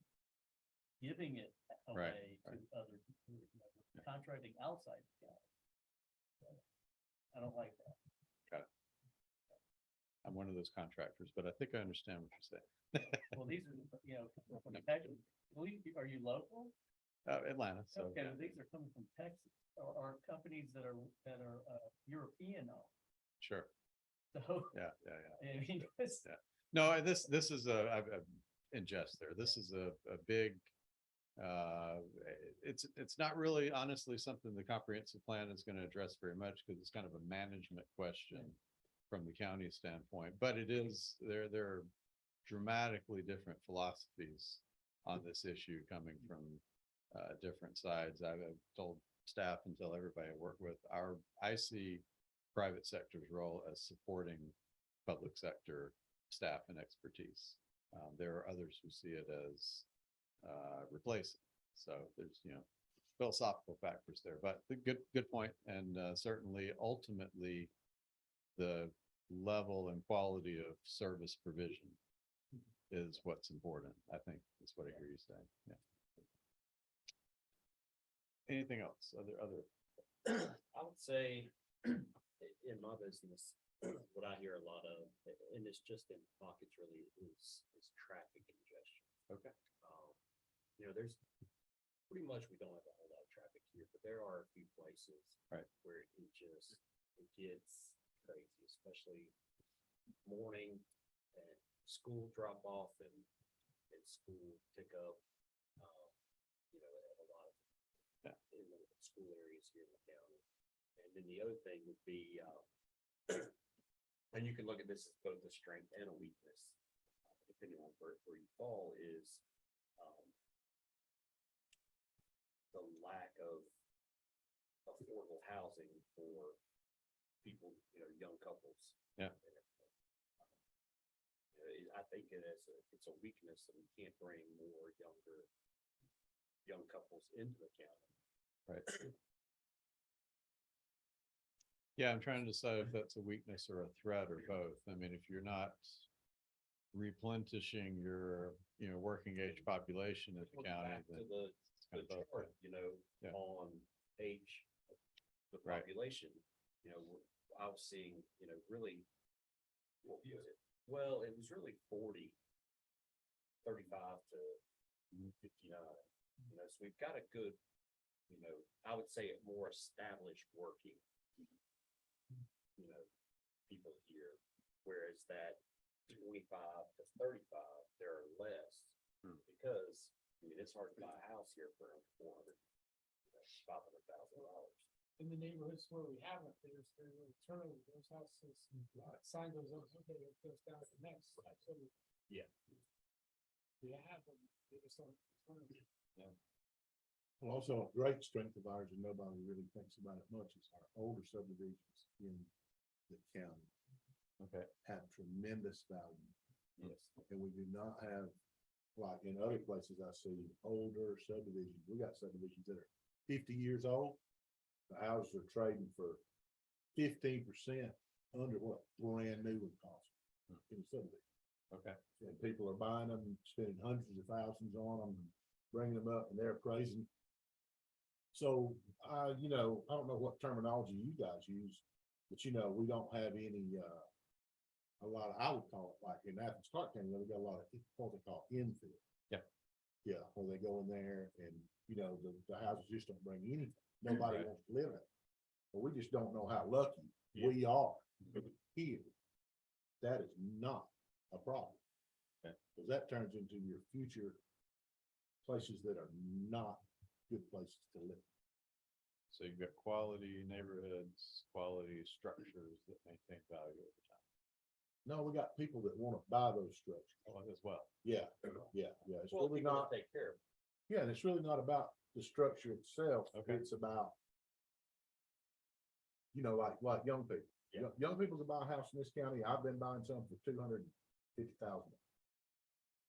giving it Right, away to right. other, we're contracting outside the county. So, I don't like that. I'm one of those contractors, but I think I understand what you're saying. Well, these are, from Texas. Are you local? Atlanta, so. Okay, these are coming from Texas or companies that are European owned. Sure. So, Yeah. I mean, it's, Yeah. No, this is in jest there. This is a big, it's not really honestly something the comprehensive plan is going to address very much because it's kind of a management question from the county standpoint, but it is, there are dramatically different philosophies on this issue coming from different sides. I've told staff and tell everybody I work with, I see private sector's role as supporting public sector staff and expertise. There are others who see it as replacing. So there's, philosophical factors there, but the good point. And certainly ultimately the level and quality of service provision is what's important. I think is what I hear you saying. Yeah. Anything else? Other. I would say in my business, what I hear a lot of, and it's just in pockets really, is traffic congestion. Okay. There's pretty much, we don't have a whole lot of traffic here, but there are a few places where it gets crazy, especially morning and school drop off and school pickup. At a lot of in the school areas here in the county. And then the other thing would be, and you can look at this as both a strength and a weakness, depending on where you fall, is the lack of affordable housing for people, young couples. Yeah. And everything. I think it's a weakness that we can't bring more young couples into the county. Right. Yeah, I'm trying to decide if that's a weakness or a threat or both. I mean, if you're not replenishing your, working age population at the Look county, back to then the it's kind of both. chart, Yeah. on age, the Right. population, I was seeing, really, what was it? Well, it was really 35 to 59, so we've got a good, I would say a more established working, people here. Whereas that 25 to 35, there are less. Because, I mean, it's hard to buy a house here for $500,000. In the neighborhoods where we haven't, there's a turnover, those houses, sign goes up, okay, it goes down to the next, so. Yeah. We have them, they just don't. Well, also a great strength of ours, and nobody really thinks about it much, is our older subdivisions in the county Okay. have tremendous value. Yes. And we do not have, like in other places I see, older subdivisions. We got subdivisions that are 50 years old. The houses are trading for 15% under what brand new would cost in a subdivision. Okay. And people are buying them, spending hundreds of thousands on them, bringing them up, and they're appraising. So, you know, I don't know what terminology you guys use, but you know, we don't have any, a lot of, I would call it like in Athens, Clark County, we got a lot of what they call infill. Yeah. Yeah, where they go in there and, you know, the houses just don't bring anything. Nobody Right. wants to live in it. But we just don't know how lucky Yeah. we are here. That is not a problem. Okay. Cause that turns into your future places that are not good places to live. So you've got quality neighborhoods, quality structures that maintain value over time. No, we got people that wanna buy those structures. Oh, as well. Yeah, yeah. It's Well, really people not, that take care of. yeah, and it's really not about the structure itself. Okay. It's about, you know, like young people. Yeah. Young people that buy a house in this county, I've been buying some for $250,000.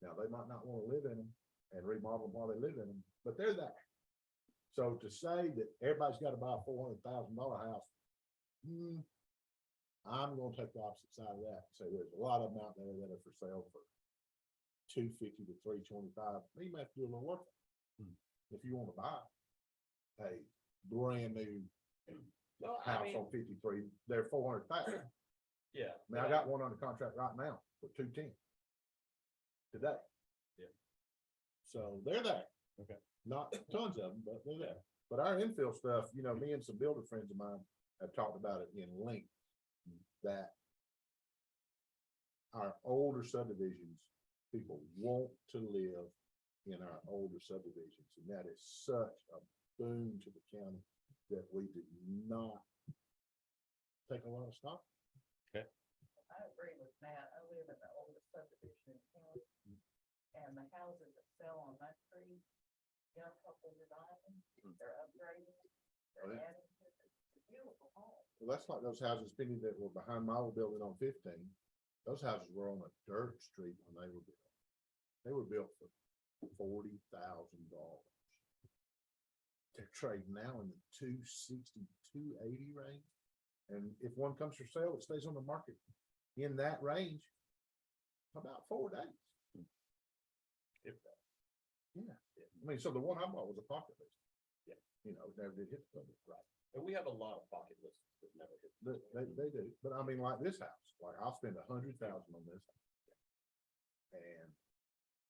Now, they might not wanna live in them and remodel them while they live in them, but they're there. So to say that everybody's gotta buy a $400,000 house, I'm gonna take the opposite side of that and say there's a lot of them out there that are for sale for $250 to $325. You may have to do a little work. If you wanna buy a brand new No, I house mean, on 53, they're 400,000. yeah. I mean, I got one under contract right now for 210 today. Yeah. So they're there. Okay. Not tons of them, but they're there. But our infill stuff, you know, me and some builder friends of mine have talked about it in length. That our older subdivisions, people want to live in our older subdivisions, and that is such a boon to the county that we do not take a lot of stock. I agree with Matt. I live in the oldest subdivision in town. And the houses that sell on that street, young couples are buying, they're upgrading, Oh, they're yeah. adding to it. It's a beautiful home. Well, that's like those houses, Penny, that were behind my old building on 15. Those houses were on a dirt street when they were built. They were built for $40,000. They're trading now in the 260, 280 range. And if one comes for sale, it stays on the market in that range about 4 days. If that. Yeah. I mean, so the one I bought was a pocket list. Yeah. You know, it never did hit the public. Right. And we have a lot of pocket lists that never hit. They do, but I mean, like this house, like I'll spend $100,000 on this. And,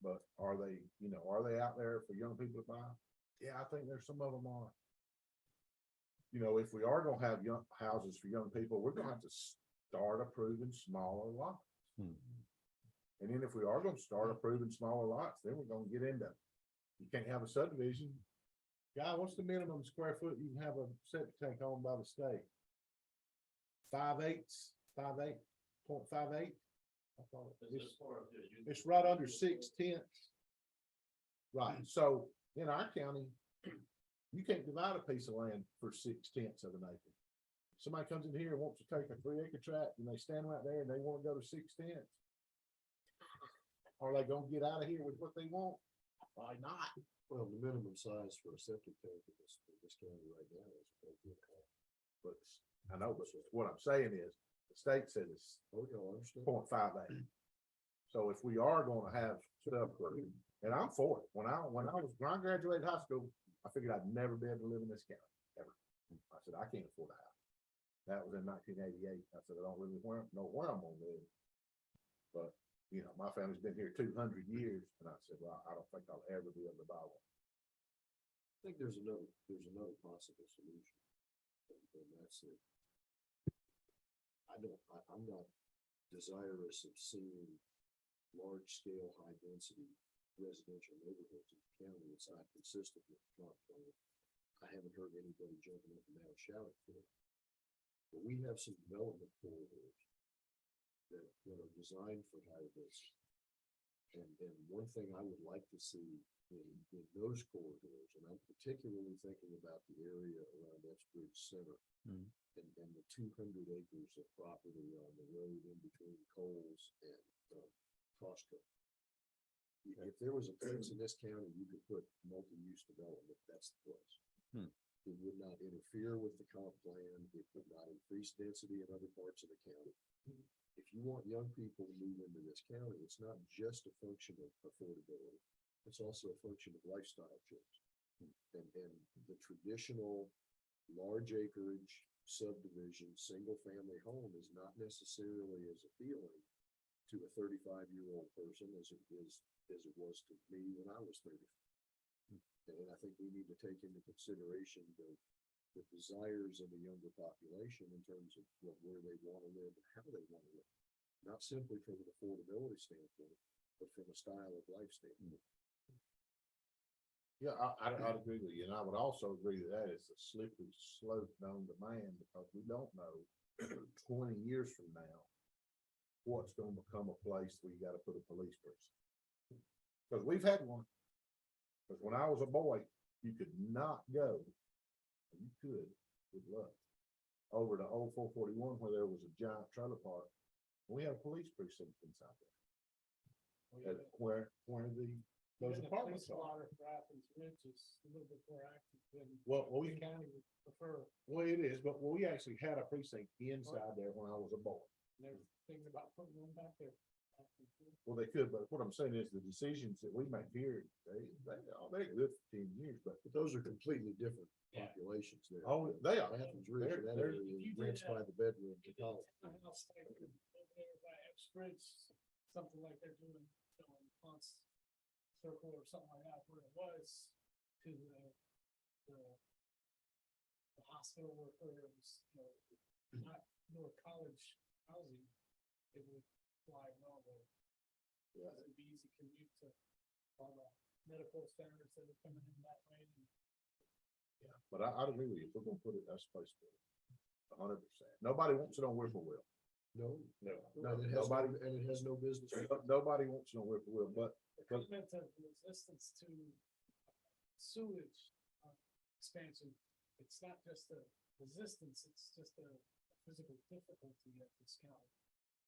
but are they, you know, are they out there for young people to buy? Yeah, I think there's some of them are. You know, if we are gonna have young houses for young people, we're gonna have to start approving smaller lots. And then if we are gonna start approving smaller lots, then we're gonna get into, you can't have a subdivision. Guy, what's the minimum square foot you can have a septic tank on by the state? 5/8, 5/8.58. It's right under 6/10. Right, so in our county, you can't divide a piece of land for 6/10 of an acre. Somebody comes in here and wants to take a 3-acre tract and they stand right there and they wanna go to 6/10. Are they gonna get out of here with what they want? Probably not. Well, the minimum size for a septic tank in this county right now is. But I know, but what I'm saying is, the state says it's Okay, I understand. 0.58. So if we are gonna have stuff, and I'm for it, when I graduated high school, I figured I'd never be able to live in this county, ever. I said, I can't afford a house. That was in 1988. I said, I don't really know where I'm gonna live. But, you know, my family's been here 200 years, and I said, well, I don't think I'll ever be able to buy one. I think there's another possible solution. And that's it. I'm not desirous of seeing large-scale, high-density residential neighborhoods in the county. It's not consistent with the comp plan. I haven't heard anybody jumping up and down shouting for it. But we have some development corridors that are designed for higher density. And one thing I would like to see in those corridors, and I'm particularly thinking about the area around Epsbridge Center and the 200 acres of property on the road in between Coles and Costco. If there was a place in this county you could put multi-use development, that's the place. It would not interfere with the comp plan. It would not increase density in other parts of the county. If you want young people to move into this county, it's not just a function of affordability. It's also a function of lifestyle choice. And the traditional large acreage subdivision, single family home is not necessarily as appealing to a 35-year-old person as it was to me when I was 30. And I think we need to take into consideration the desires of the younger population in terms of where they want to live and how they want to live. Not simply from an affordability standpoint, but from a style of life standpoint. Yeah, I'd agree with you, and I would also agree that it's a slippery slope known to man, because we don't know 20 years from now what's gonna become a place where you gotta put a police precinct. Because we've had one. Because when I was a boy, you could not go, you could, with luck, over to old 441 where there was a giant trailer park. We had a police precinct inside there. Where those apartments are. Water for Athens Ridge is a little bit more active than Well, the county would prefer. well, it is, but we actually had a precinct inside there when I was a boy. And there's things about putting one back there. Well, they could, but what I'm saying is the decisions that we make here, they're good for 10 years, but But those are completely different Yeah. populations there. oh, they are. Athens Ridge, They're- that they're- area If you did rents by the bedroom to You did college. a house type over there by Epsbridge, something like they're doing, in Ponce Circle or something like that, where it was to the hospital where it was, not more college housing, it would fly well there. Yeah. It would be easy commute to all the medical centers that are coming in that way. Yeah, but I'd agree with you. If we're gonna put it, that's supposed to be 100%. Nobody wants it on Whippoorwill. No, No. and it has no business. Nobody wants it on Whippoorwill, but The comment of resistance to sewage expansion, it's not just a resistance, it's just a physical difficulty at this county.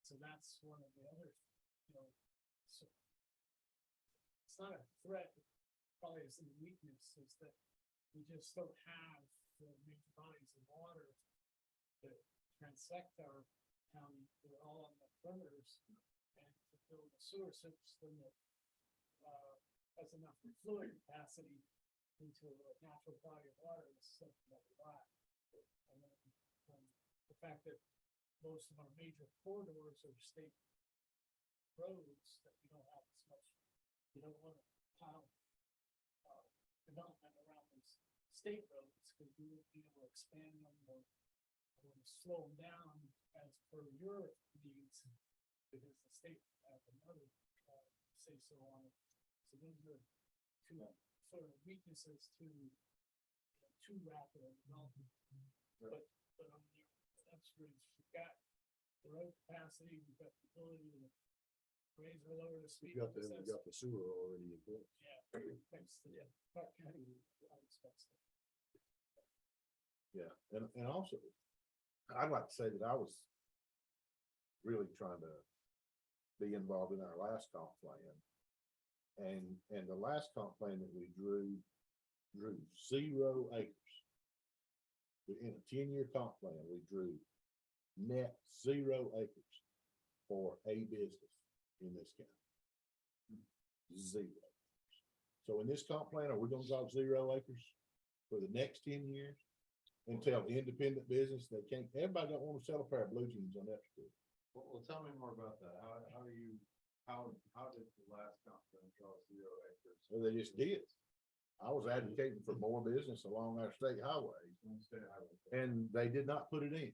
So that's one of the other, so it's not a threat, probably it's a weakness, is that we just don't have the major bodies of water that transect our county. They're all on the perimeters, and to build a sewer system that has enough fluid capacity into a natural body of water is something that we lack. And then the fact that most of our major corridors are state roads, that we don't have as much, you don't want to pile development around these state roads, because you won't be able to expand them or slow them down as per your needs, because the state has another say so on it. So those are two sort of weaknesses to too rapid a development. But on the Epsbridge, you've got the road capacity, you've got the ability to raise or lower the speed. We've got the sewer already in place. Yeah, thanks to the Clark County, I expect so. yeah, and also, I'd like to say that I was really trying to be involved in our last comp plan. And the last comp plan that we drew 0 acres. In a 10-year comp plan, we drew net 0 acres for a business in this county. 0 acres. So in this comp plan, are we gonna drop 0 acres for the next 10 years? And tell independent business they can't, everybody don't wanna sell a pair of blue jeans on that street. Well, tell me more about that. How did the last comp plan draw 0 acres? So they just did. I was advocating for more business along our state highways, State highway. and they did not put it in.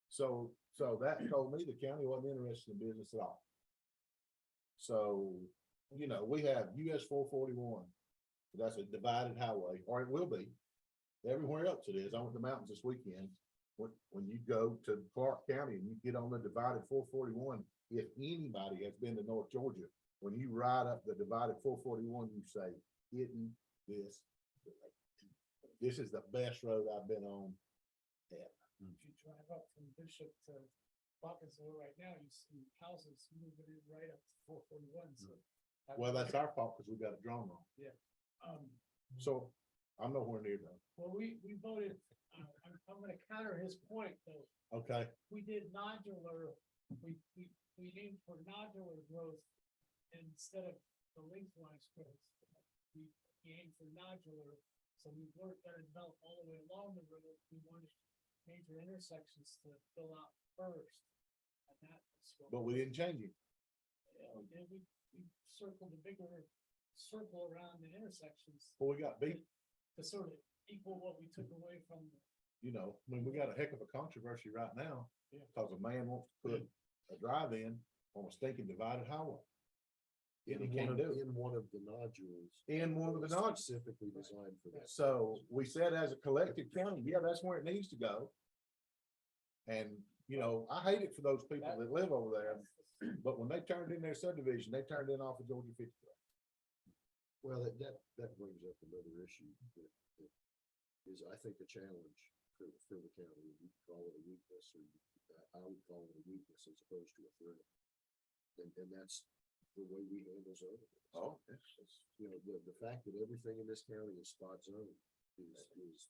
So that told me the county wasn't interested in business at all. So, you know, we have US 441. That's a divided highway, or it will be. Everywhere else it is. I went to the mountains this weekend. When you go to Clark County and you get on the divided 441, if anybody has been to North Georgia, when you ride up the divided 441, you say, "Isn't this great?" This is the best road I've been on ever. If you drive up from Bishop to Hawkinsville right now, you see houses moving in right up to 441, so. Well, that's our fault because we got it drawn wrong. Um, So I'm nowhere near that. well, we voted, I'm gonna counter his point, though. Okay, We did nodular, we aimed for nodular growth instead of the lengthwise growth. We aimed for nodular, so we weren't gonna develop all the way along the road. We wanted major intersections to fill out first. And that was what but we didn't change it. yeah, we circled a bigger circle around the intersections Well, we got beat, to sort of equal what we took away from the. you know, I mean, we got a heck of a controversy right now. Yeah. Because a man wants to put a drive-in on a stinking divided highway. And he can't do it. In one of the nodules. In one of the nodules. Specifically designed for that. So we said as a collective county, yeah, that's where it needs to go. And, you know, I hate it for those people that live over there, but when they turned in their subdivision, they turned in off of Georgia 53. Well, that brings up another issue that is, I think, a challenge for the county. You could call it a weakness, or I would call it a weakness as opposed to a threat. And that's the way we handle zoning. Oh. You know, the fact that everything in this county is spot zoning is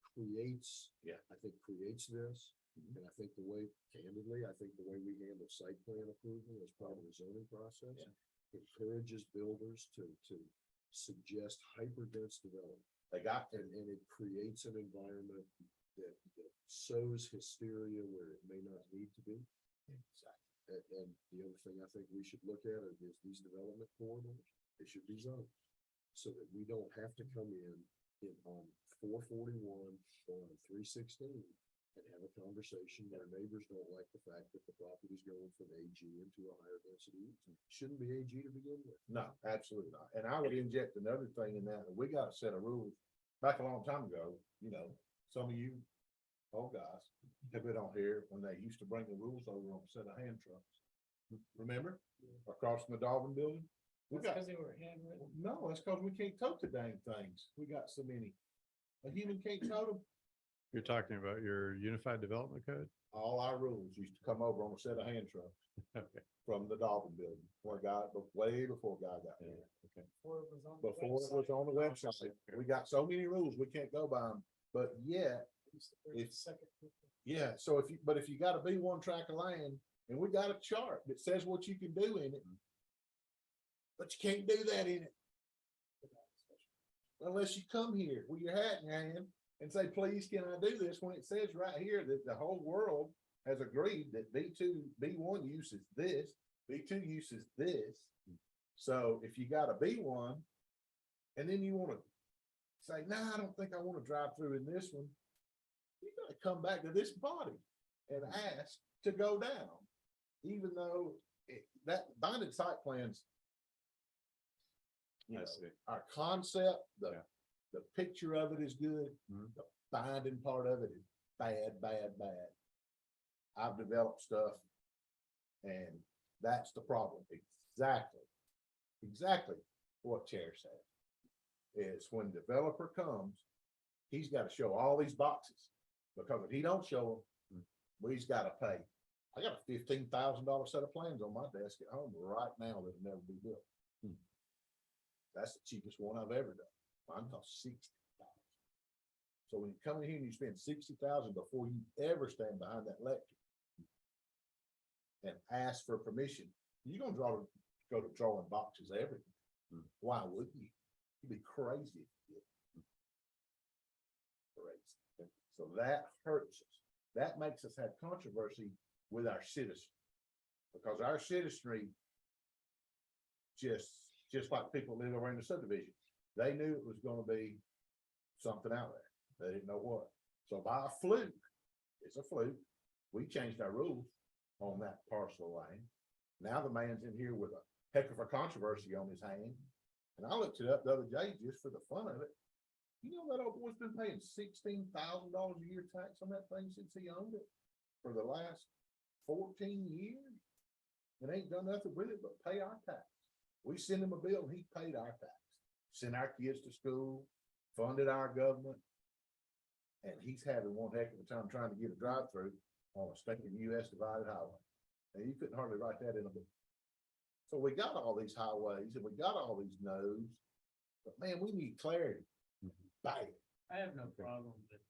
creates. Yeah. I think creates this. And I think the way, candidly, I think the way we handle site plan approval as part of the zoning process encourages builders to suggest hyper-dense development. They got, And it creates an environment that sows hysteria where it may not need to be. And the other thing I think we should look at is these development corridors, they should be zoned. So that we don't have to come in on 441 or on 316 and have a conversation where neighbors don't like the fact that the property's going from AG into a higher density. It shouldn't be AG to begin with. no, absolutely not. And I would inject another thing in that. We got a set of rules back a long time ago, you know, some of you old guys have been on here when they used to bring the rules over on a set of hand trucks. Remember? Across from the Dolphin building? We That's got, because they were handwritten. no, that's because we can't tote the dang things. We got so many. A human can't tote them. You're talking about your unified development code? All our rules used to come over on a set of hand trucks Okay. from the Dolphin building, where God, way before God got there. Okay. Before it was on. the Before it was website. on the website. We got so many rules, we can't go by them, but yet, Used to bring the if- second. yeah, so if you got a B1 tract of land, and we got a chart that says what you can do in it, but you can't do that in it. Unless you come here with your hat in your hand and say, please, can I do this? When it says right here that the whole world has agreed that B1 uses this, B2 uses this. So if you got a B1, and then you wanna say, nah, I don't think I wanna drive through in this one, you gotta come back to this body and ask to go down, even though that binding site plans. You I know, see. our concept, Yeah. the picture of it is good. Mhm. The binding part of it is bad, bad, bad. I've developed stuff and that's the problem. Exactly what Chair said. Is when developer comes, he's got to show all these boxes. Because if he don't show them, we's got to pay. I got a $15,000 set of plans on my desk at home right now that'll never be built. That's the cheapest one I've ever done. Mine cost $60,000. So when you come in here and you spend $60,000 before you ever stand behind that lectern and ask for permission, you're gonna go to drawing boxes everything. Why wouldn't you? You'd be crazy if you did. Crazy. So that hurts us. That makes us have controversy with our citizens. Because our citizenry just like people live over in the subdivision, they knew it was gonna be something out there. They didn't know what. So by a fluke, it's a fluke, We changed our rules on that parcel of land. Now the man's in here with a heck of a controversy on his hand. And I looked it up the other day just for the fun of it. You know, that old boy's been paying $16,000 a year tax on that thing since he owned it for the last 14 years. And ain't done nothing with it but pay our tax. We send him a bill and he paid our tax, sent our kids to school, funded our government. And he's having one heck of a time trying to get a drive-through on a stinking US divided highway. And you couldn't hardly write that in a book. So we got all these highways and we got all these nodes, but man, we need clarity. Bad. I have no problem with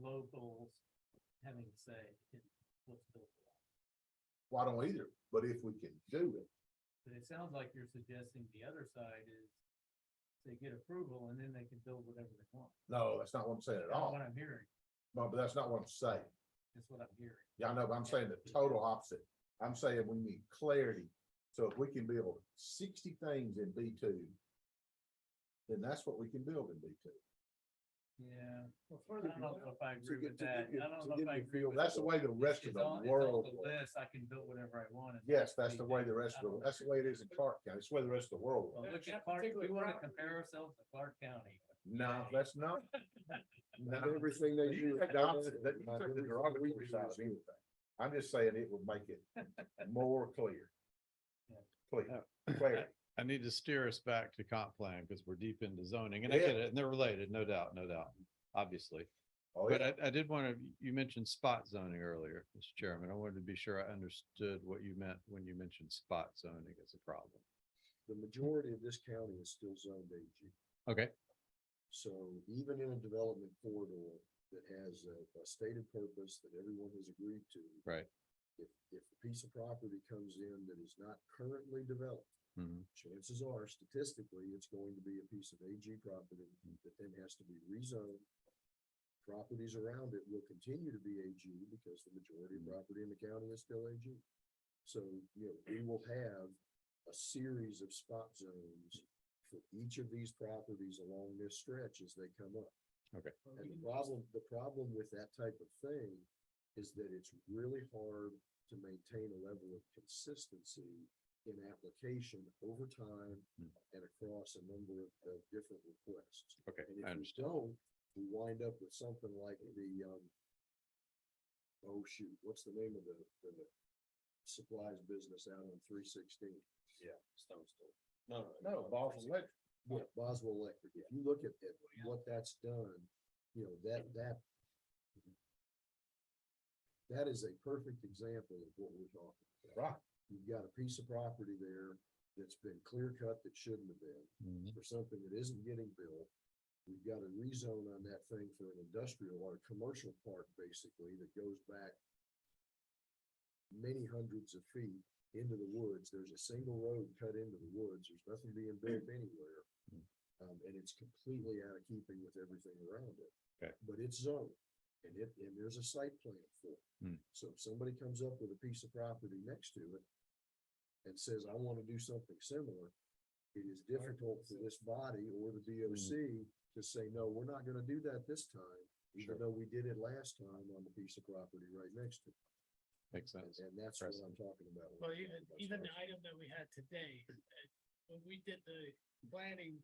locals having a say in what's built. Well, I don't either, but if we can do it, But it sounds like you're suggesting the other side is they get approval and then they can build whatever they want. no, that's not what I'm saying at That's all. what I'm hearing. No, but that's not what I'm saying. That's what I'm hearing. Yeah, I know, but I'm saying the total opposite. I'm saying we need clarity. So if we can build 60 things in B2, then that's what we can build in B2. Yeah. Well, I further don't know beyond- if I To agree get- with to that. get- I don't to know get if I you agree feel- with. That's the way the rest of It's the on world the works. list, I can build whatever I want. and Yes, that's the they way do. the rest I of, don't- that's the way it is in Clark County. It's the way the rest of the world Well, works. look That at Clark, we particular want to property- compare ourselves to Clark County. No, that's not. Not everything they You do. take the opposite, that you took the derogatory side of anything. I'm just saying it would make it more clear. Clear, clarity. I need to steer us back to comp plan because we're deep into zoning and I get it, and they're related, no doubt, obviously. Oh, But yeah. I did want to, you mentioned spot zoning earlier, Mr. Chairman. I wanted to be sure I understood what you meant when you mentioned spot zoning as a problem. The majority of this county is still zoned AG. Okay, So even in a development corridor that has a stated purpose that everyone has agreed to. right. If a piece of property comes in that is not currently developed, Mhm. chances are statistically, it's going to be a piece of AG property that then has to be rezoned. Properties around it will continue to be AG because the majority of property in the county is still AG. So, you know, we will have a series of spot zones for each of these properties along this stretch as they come up. Okay. And the problem with that type of thing is that it's really hard to maintain a level of consistency in application over time and across a number of different requests. Okay, And if I we understand. don't, we wind up with something like the, oh shoot, what's the name of the supplies business out on 316? Yeah, Stone Store. No, No, Boston Electric. Yeah, Boswell Electric. If you look at what that's done, you know, that is a perfect example of what we're talking about. Right. You've got a piece of property there that's been clear cut that shouldn't have been Mhm. for something that isn't getting built. We've got a rezone on that thing for an industrial or a commercial park, basically, that goes back many hundreds of feet into the woods. There's a single road cut into the woods. There's nothing being built anywhere. And it's completely out of keeping with everything around it. Okay. But it's zoned and there's a site plan for it. Hmm. So if somebody comes up with a piece of property next to it and says, I want to do something similar, it is difficult for this body or the DOC to say, no, we're not going to do that this time, even though we did it last time on the piece of property right next to it. Makes sense. And that's what I'm talking about. when Well, I'm talking about even the spot item that we had today, when we did the planning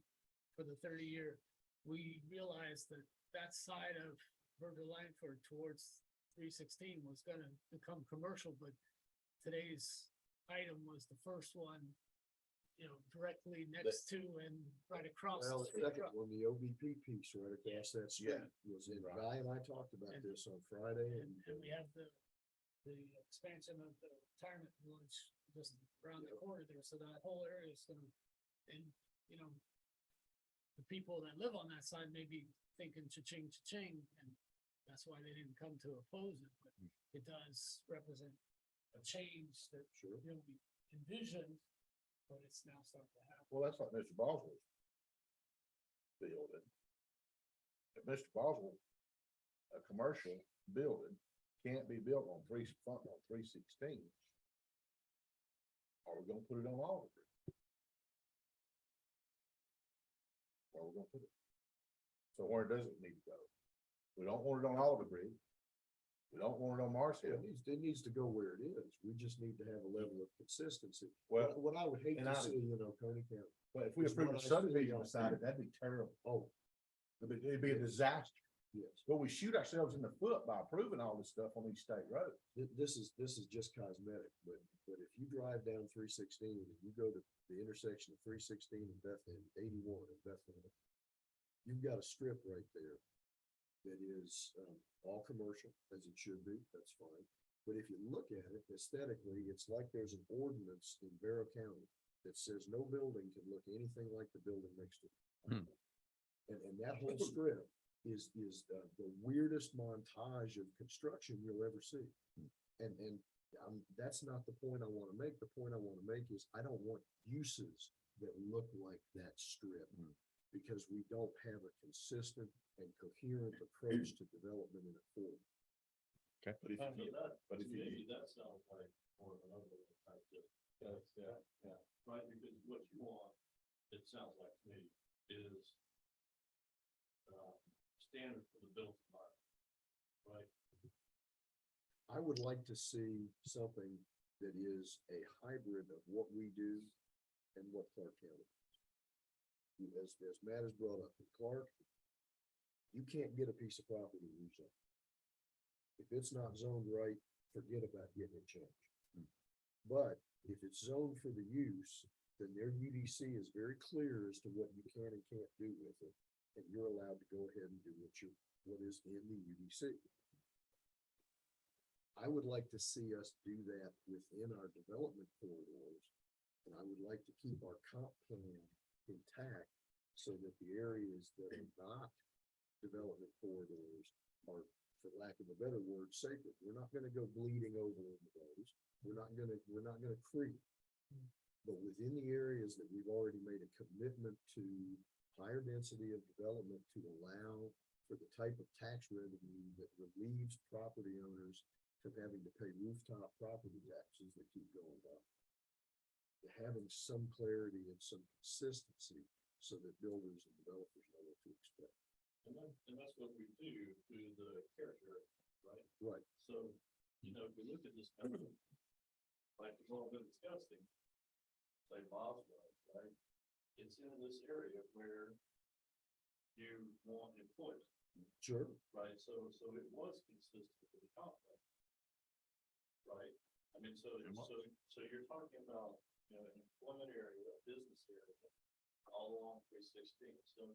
for the 30-year, we realized that that side of Burger Langford towards 316 was gonna become commercial, but today's item was the first one, you know, directly next to and right across Well, the the street. second one, the OBP piece right across that street Yeah. was in, Right. Guy and I talked about And- this on Friday And we have the expansion of the retirement village just around the corner there, so that whole area is gonna, and, you know, the people that live on that side may be thinking cha-ching, cha-ching, and that's why they didn't come to oppose it, but it does represent a change that, Sure. you know, we envisioned, but it's now starting to happen. Well, that's like Mr. Boswell's building. If Mr. Boswell, a commercial building can't be built on 316. Are we gonna put it on all of it? Where are we gonna put it? So where does it need to go? We don't want it on Oliver Bridge. We don't want it on Mars Hill. It needs to go where it is. We just need to have a level of consistency. Well, What I would hate and to I- see, Oconee County. but if we It's approve what the I see subdivision on beside it, TV. that'd be terrible. Oh, It'd be a disaster. yes. But we shoot ourselves in the foot by approving all this stuff on these state roads. This is just cosmetic, but if you drive down 316 and you go to the intersection of 316 and Bethlehem, 81 and Bethlehem, you've got a strip right there that is, all commercial, as it should be, that's fine. But if you look at it aesthetically, it's like there's an ordinance in Barrow County that says no building can look anything like the building next to it. And that whole strip is the weirdest montage of construction you'll ever see. And that's not the point I want to make. The point I want to make is I don't want uses that look like that strip. Because we don't have a consistent and coherent approach to development in a form. But if you, but if To me, you, that sounds like more of an overlay type deal. Yeah. Right, because what you want, it sounds like to me, is standard for the built environment, right? I would like to see something that is a hybrid of what we do and what Clark County does. As Matt has brought up, in Clark, you can't get a piece of property rezoned. If it's not zoned right, forget about getting it changed. But if it's zoned for the use, then their UDC is very clear as to what you can and can't do with it. And you're allowed to go ahead and do what is in the UDC. I would like to see us do that within our development corridors. And I would like to keep our comp plan intact so that the areas that are not development corridors are, for lack of a better word, sacred. We're not gonna go bleeding over into those. We're not gonna creep. But within the areas that we've already made a commitment to higher density of development to allow for the type of tax revenue that relieves property owners from having to pay rooftop property taxes that keep going up. Having some clarity and some consistency so that builders and developers know what to expect. And that's what we do through the character, right? Right. So, if we look at this, map, like we've all been discussing, say Boswell, right? It's in this area where you want employment, Sure. right? So it was consistent with the comp plan. Right? I mean, so you're talking about, an employment area, a business area, all along 316. So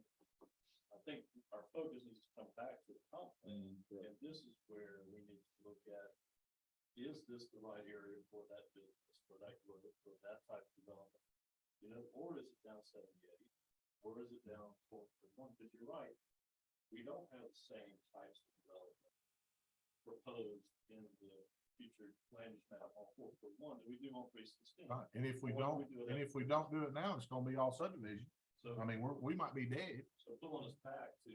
I think our focus needs to come back to the comp plan, and this is where we need to look at, is this the right area for that business, for that type of development? Or is it down 78, or is it down 441? Because you're right, we don't have the same types of development proposed in the future land use map on 441 that we do on 316. right, and if we Or don't, do it and at- if we don't do it now, it's gonna be all subdivision. So, I mean, we might be dead. so pulling us back to,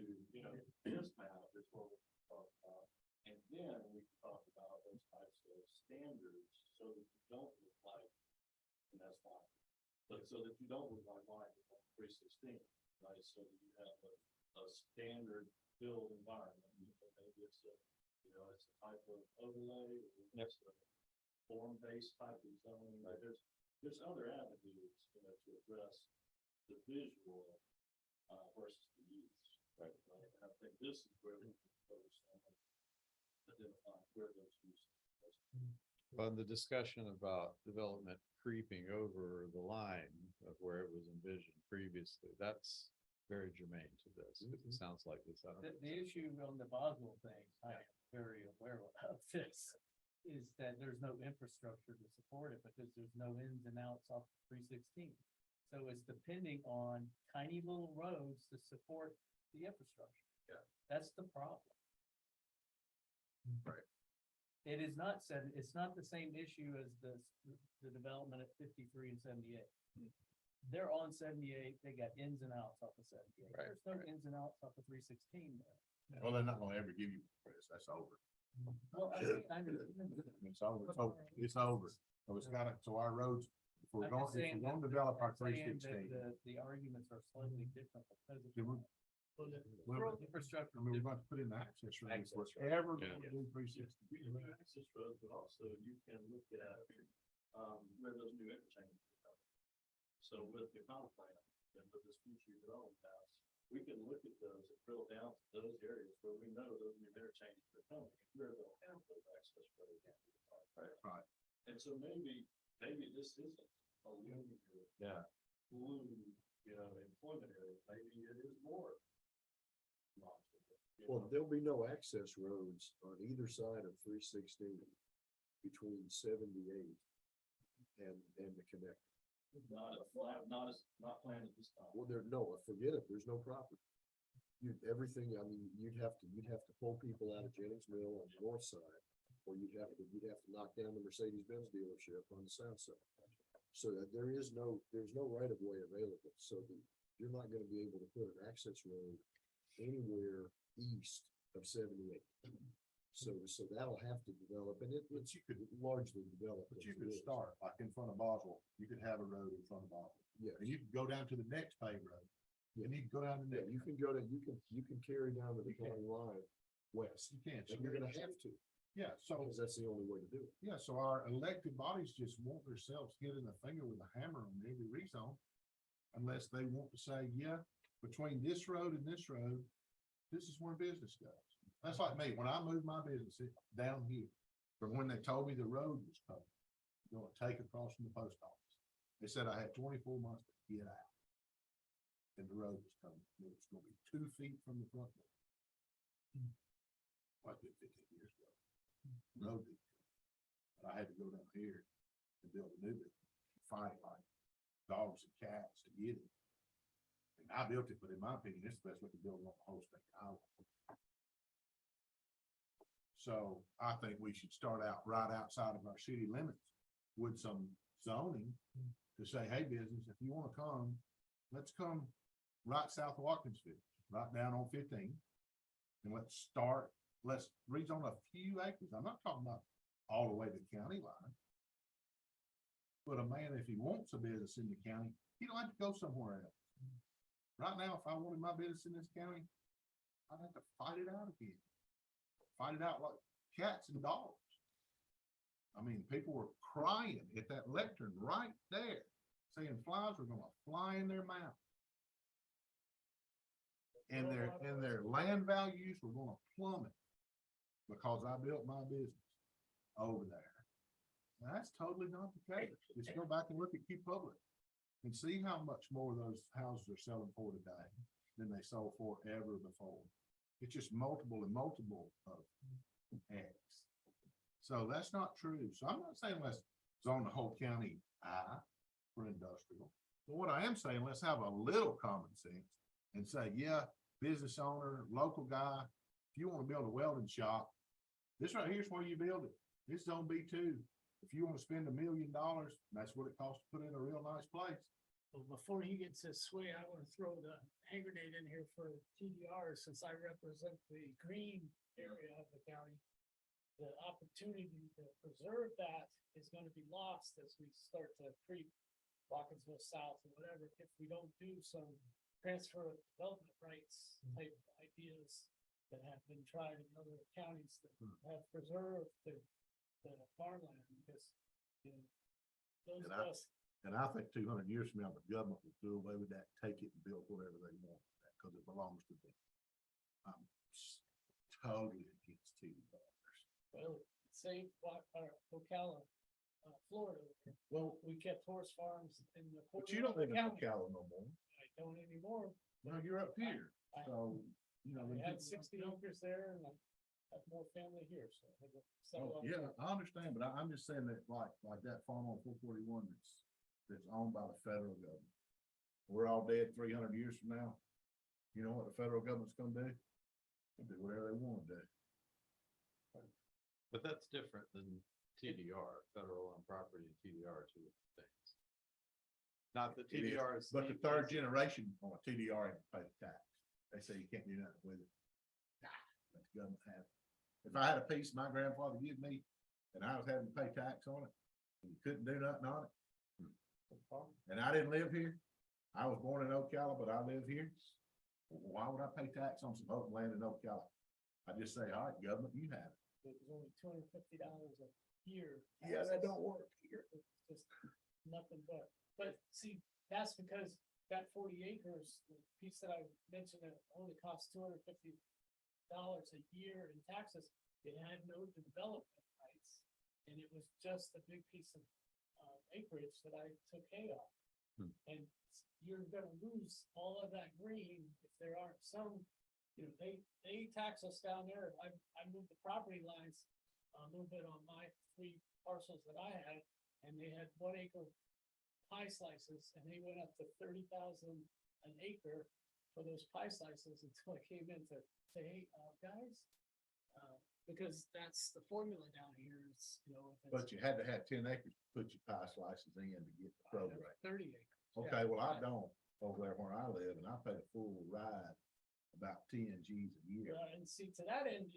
this map is what we're talking about. And then we can talk about those types of standards so that you don't look like, and that's fine. But so that you don't look like mine on 316, right? So that you have a standard build environment. Maybe it's it's a type of overlay, or it's a form-based type of zoning. Like there's other avenues, to address the visual versus the use. Right. And I think this is where we can focus on identifying where those uses. Well, the discussion about development creeping over the line of where it was envisioned previously, that's very germane to this, because it sounds like this. The issue on the Boswell thing, I am very aware of this, is that there's no infrastructure to support it because there's no ins and outs off 316. So it's depending on tiny little roads to support the infrastructure. Yeah. That's the problem. Right. It is not said, it's not the same issue as the development at 53 and 78. They're on 78, they got ins and outs off of 78. Right, There's no right. ins and outs off of 316 there. Well, they're not gonna ever give you this. That's over. Well, I understand. It's over. It's over. So it's gotta, so our roads, if we're I'm going, just if saying we're gonna that- develop our I'm saying that 316. The arguments are slightly different because of. Did we- Well, Infrastructure. I mean, we're about to put in access roads, Access roads. whatever. Yeah. we do 360. You can do access roads, but also you can look at, where those new interchanges are coming. So with the economic plan and with this future development house, we can look at those and drill down to those areas where we know those new interchanges are coming, where they'll have those access roads. Right. And so maybe this isn't a linear, Yeah. blue, employment area, maybe it is more. Well, there'll be no access roads on either side of 316 between 78 and the connect. Not planned at this time. Well, forget it, there's no property. Everything, I mean, you'd have to pull people out of Jennings Mill on the north side, or you'd have to knock down the Mercedes-Benz dealership on the south side. So that there's no right of way available, so you're not gonna be able to put an access road anywhere east of 78. So that'll have to develop, and But you could, largely develop. but as you it could is. start like in front of Boswell, you could have a road in front of Boswell. Yeah. And you could go down to the next paved road. And you can go down the Yeah, next. you can go to, you can carry down to the You can. county line west, You can. and you're gonna have to, Yeah, so, because that's the only way to do it. yeah, so our elected bodies just want themselves hitting the finger with a hammer on every rezone. Unless they want to say, yeah, between this road and this road, this is where business goes. That's like me, when I moved my business down here, from when they told me the road was coming, gonna take across from the post office. They said I had 24 months to get out. And the road was coming, it was gonna be 2 feet from the front door. Like 15 years ago. Road didn't come. But I had to go down here and build a new building, fight like dogs and cats to get it. And I built it, but in my opinion, it's the best looking building on the whole state of Iowa. So I think we should start out right outside of our city limits with some zoning to say, hey, business, if you wanna come, let's come right south of Watkinsville, right down on 15. And let's rezone a few acres. I'm not talking about all the way to the county line. But a man, if he wants a business in the county, he don't have to go somewhere else. Right now, if I wanted my business in this county, I'd have to fight it out again. Fight it out like cats and dogs. I mean, people were crying at that lectern right there, saying flies were gonna fly in their mouth. And their land values were gonna plummet because I built my business over there. Now, that's totally not the case. Just go back and look at Q Public and see how much more those houses are selling for today than they sold for ever before. It's just multiple and multiple of X. So that's not true. So I'm not saying let's zone the whole county I for industrial. But what I am saying, let's have a little common sense and say, yeah, business owner, local guy, if you want to build a welding shop, this right here's where you build it. This zone B2. If you want to spend $1 million, that's what it costs to put in a real nice place. Well, before he gets his sway, I want to throw the hand grenade in here for TDR, since I represent the green area of the county. The opportunity to preserve that is going to be lost as we start to creep Watkinsville South or whatever, if we don't do some transfer of development rights type ideas that have been tried in other counties that have preserved the farmland, because, you know, those And of us. And I think 200 years from now, the government will do away with that, take it and build whatever they want, because it belongs to them. I'm totally against TDRs. Well, say Ocala, Florida, Well, we kept horse farms in the. but you don't live in county. Ocala no more. I don't anymore. No, you're up here. I- So, you know. I when had people- 60 acres there and I have more family here, so. I go Oh, settle up yeah, there. I understand, but I'm just saying that like that farm on 441 that's owned by the federal government. We're all dead 300 years from now. You know what the federal government's gonna do? They'll do whatever they wanna do. But that's different than TDR, federal on property and TDR are two different things. Not that It is, TDR is. but the third generation on a TDR ain't pay the tax. They say you can't do nothing with it. Nah, let the government have it. If I had a piece my grandfather gave me and I was having to pay tax on it, and you couldn't do nothing on it. And I didn't live here. I was born in Ocala, but I live here. Why would I pay tax on some open land in Ocala? I just say, all right, government, you have it. It was only $250 a year. Yeah, that taxes. don't work here. It's just nothing but see, that's because that 40 acres, the piece that I mentioned, that only costs $250 a year in taxes. It had no development rights, and it was just a big piece of acreage that I took hay off. And you're gonna lose all of that green if there aren't some, they tax us down there. I moved the property lines a little bit on my 3 parcels that I had, and they had 1 acre pie slices, and they went up to 30,000 an acre for those pie slices until I came in to say, hey, guys, because that's the formula down here is, if it's But you had to have 10 acres to put your pie slices in to get the program. 30 acres. Okay, well, I don't over there where I live, and I pay a full ride about 10 G's a year. And see, to that end,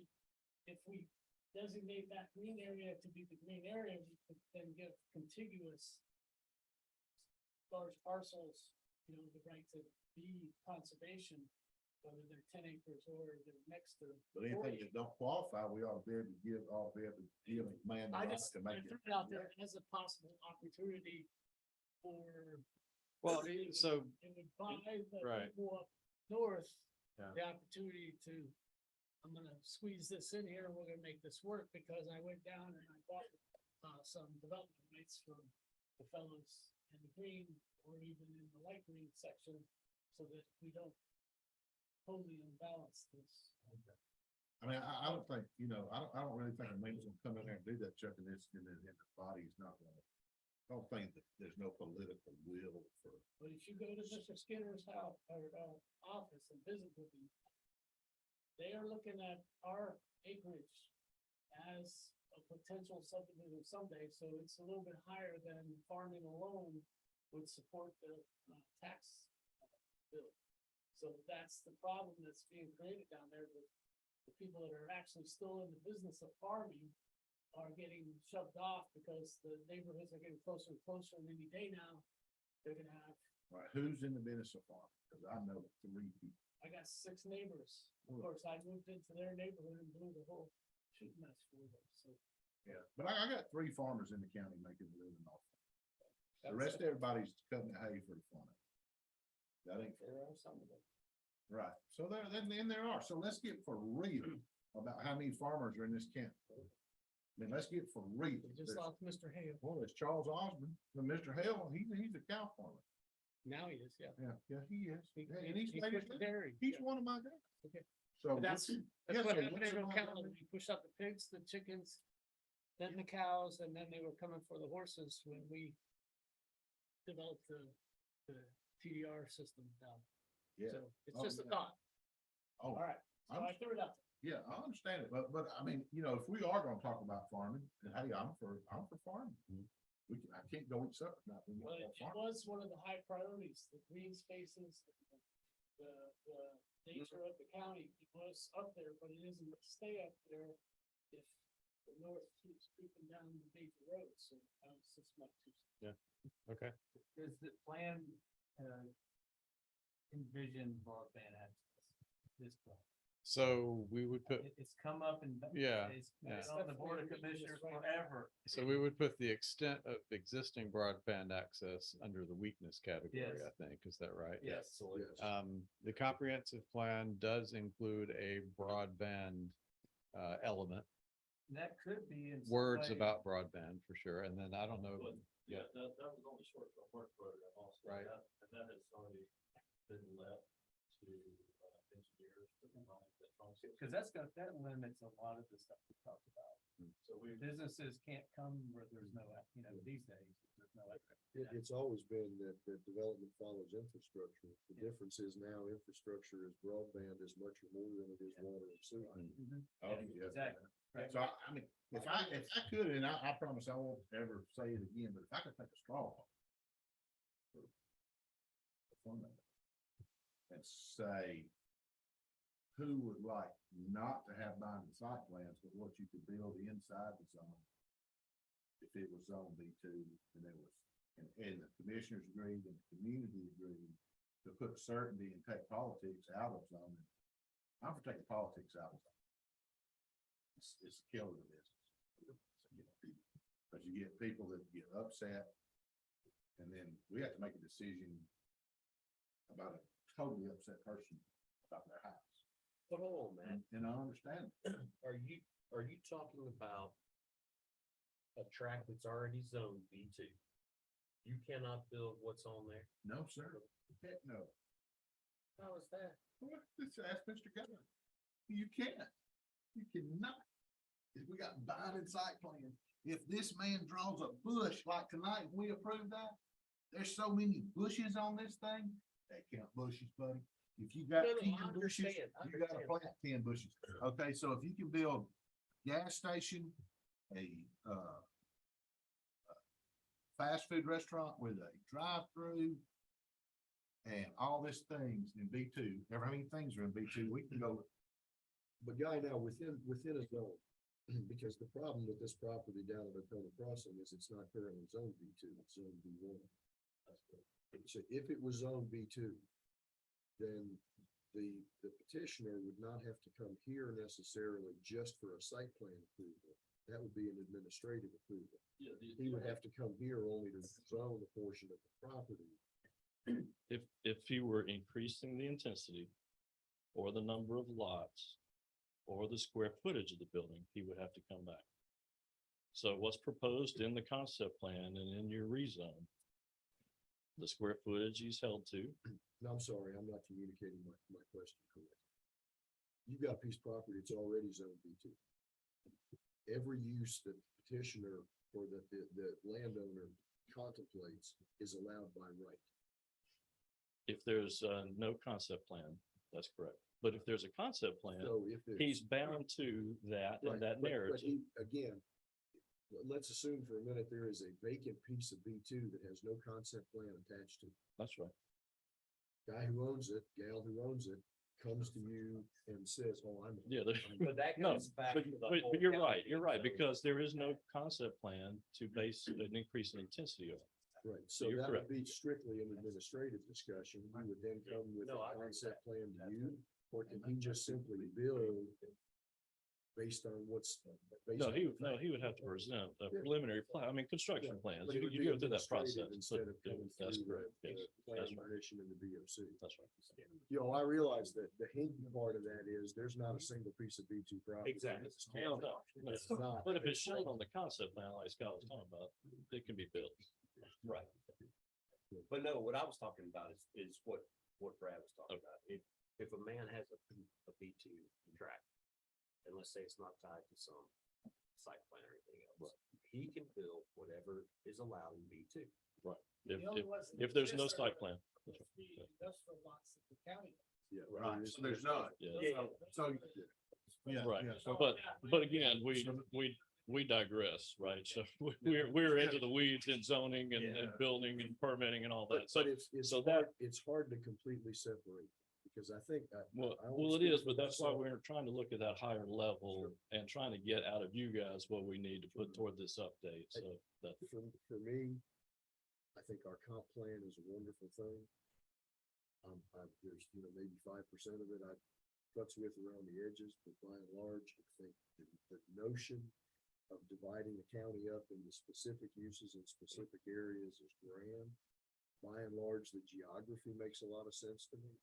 if we designate that green area to be the green area, we could then give contiguous large parcels, the right to be conservation, whether they're 10 acres or they're next to. But anything that don't qualify, we ought to be able to give a man the I right just to I make threw it. it out there as a possible opportunity for. Well, it so, would buy the Right. people up north Yeah. the opportunity to, I'm gonna squeeze this in here and we're gonna make this work, because I went down and I bought some development rights from the fellows in the green or even in the light green section, so that we don't totally imbalance this. I mean, I don't think, I don't really think a man's gonna come in there and do that, Chuck, and the body's not gonna. I don't think that there's no political will for. But if you go to Mr. Skinner's house or office and visit with him, they are looking at our acreage as a potential subdivision someday, so it's a little bit higher than farming alone would support the tax bill. So that's the problem that's being created down there, with the people that are actually still in the business of farming are getting shoved off because the neighborhoods are getting closer and closer, and any day now, they're gonna have, Right, who's in the business of farming? Cause I know 3 people. I got 6 neighbors. Of course, I moved into their neighborhood and blew the whole shit mess for them, so. Yeah, but I got 3 farmers in the county making a living off. The that's rest it. of everybody's cutting the hay for the farm. That ain't fair. There are some of them. Right, so then there are, so let's get for real about how many farmers are in this county. I mean, let's get for real. We just lost Mr. Hale. Well, there's Charles Osborne, and Mr. Hale, he's a cow farmer. Now he is, yeah. Yeah, he is. He- And he's, he ladies, quit the dairy. he's Yeah. one of my guys. Okay. So. But that's yeah, what so happened what's in the Ocala. number? We pushed out the pigs, the chickens, then the cows, and then they were coming for the horses when we developed the TDR system down. Yeah, So it's Oh, just a yeah. thought. oh, All right, so I'm- I threw it out. yeah, I understand it, but I mean, if we are gonna talk about farming, and hey, I'm for farming. I can't go eat supper tonight. We Well, got it farming. was one of the high priorities, the green spaces, the nature of the county. It was up there, but it isn't gonna stay up there if the north keeps creeping down the major roads. So that was just my 2 cents. okay. Does the plan, envision broadband access, this plan? So we would put, It's come up and. Yeah, It's yeah. been on the Board of Commissioners forever. so we would put the extent of existing broadband access under the weakness category, Yes. I think. Is that right? Yes. The comprehensive plan does include a broadband element, That could be in. some words way- about broadband for sure. And then I don't know. Yeah, that was on the short-term work program also. Right. And that has already been left to engineers to design that. Cause that limits a lot of the stuff we talked about. So we, Businesses can't come where there's no, these days, there's no. It's always been that development follows infrastructure. The difference is now infrastructure is broadband as much or more than it is water and sewer. Oh, yeah. Exactly. Right. So I mean, if I could, and I promise I won't ever say it again, but if I could take a straw. And say. Who would like not to have binding site plans, but what you could build inside the zone? If it was zone B2 and there was, and the commissioners agreed and the community agreed to put certainty and take politics out of zoning. I'm for taking politics out of zoning. It's a killer to business. But you get people that get upset, and then we have to make a decision about a totally upset person about their house. But hold on, man, And I understand. are you talking about a tract that's already zoned B2? You cannot build what's on there? No, sir. Heck no. How is that? Well, let's ask Mr. Governor. You can't. You cannot. If we got binding site plans, if this man draws a bush like tonight, we approve that. There's so many bushes on this thing, they count bushes, buddy. If you got No, no, 10 I bushes, understand, I you gotta understand. plant 10 bushes. Okay, so if you can build gas station, a fast food restaurant with a drive-through and all these things in B2, ever how many things are in B2, we can go. But Guy, now within a zone, because the problem with this property down at Oconee Crossing is it's not currently zone B2, it's zone B1. So if it was zone B2, then the petitioner would not have to come here necessarily just for a site plan approval. That would be an administrative approval. He would have to come here only to zone a portion of the property. If he were increasing the intensity or the number of lots or the square footage of the building, he would have to come back. So what's proposed in the concept plan and in your rezone, the square footage he's held to, No, I'm sorry, I'm not communicating my question correctly. You've got a piece of property, it's already zone B2. Every use that petitioner or that the landowner contemplates is allowed by right. if there's no concept plan, that's correct. But if there's a concept plan, So if it's. he's bound to that Right, and that but narrative. Again, let's assume for a minute there is a vacant piece of B2 that has no concept plan attached to it. That's right. Guy who owns it, gal who owns it, comes to you and says, oh, I'm. Yeah, there- But that No, goes back but, to the but whole you're county right, zone. because there is no concept plan to base an increase in intensity on. Right, so You're that would correct. be strictly an administrative discussion. We would then come with No, a I agree with concept that. plan to you, or can he just simply build based on what's? based No, on- he would have to present a preliminary plan, I mean, construction plans, But it you would be go through that process. administrative but Instead of coming That's through correct, the yes, plan that's right, commission and the BOC. that's right. You know, I realize that the hinky part of that is there's not a single piece of B2 property. Exactly. Well, no, no. It's not. But if it's shown on the concept plan, like Scott was talking about, it can be built. Right. But no, what I was talking about is what Brad was talking Okay. about. If a man has a B2 tract, and let's say it's not tied to some site plan or anything else, he can build whatever is allowed in B2. If there's no site plan. The industrial lots that the county. Yeah. Right, so there's none. Yeah. So, yeah. Right, yeah, so- but again, we digress, right? So we're into the weeds in zoning and building and permitting and all But, that. So, it's so hard, that- it's hard to completely separate, because I think. well, I well, it always is, think but that's why myself- we're trying to look at that higher level and trying to get out of you guys what we need to put toward this update. So that, For me, I think our comp plan is a wonderful thing. There's, maybe 5% of it I futz with around the edges, but by and large, I think the notion of dividing the county up into specific uses in specific areas is grand. By and large, the geography makes a lot of sense to me.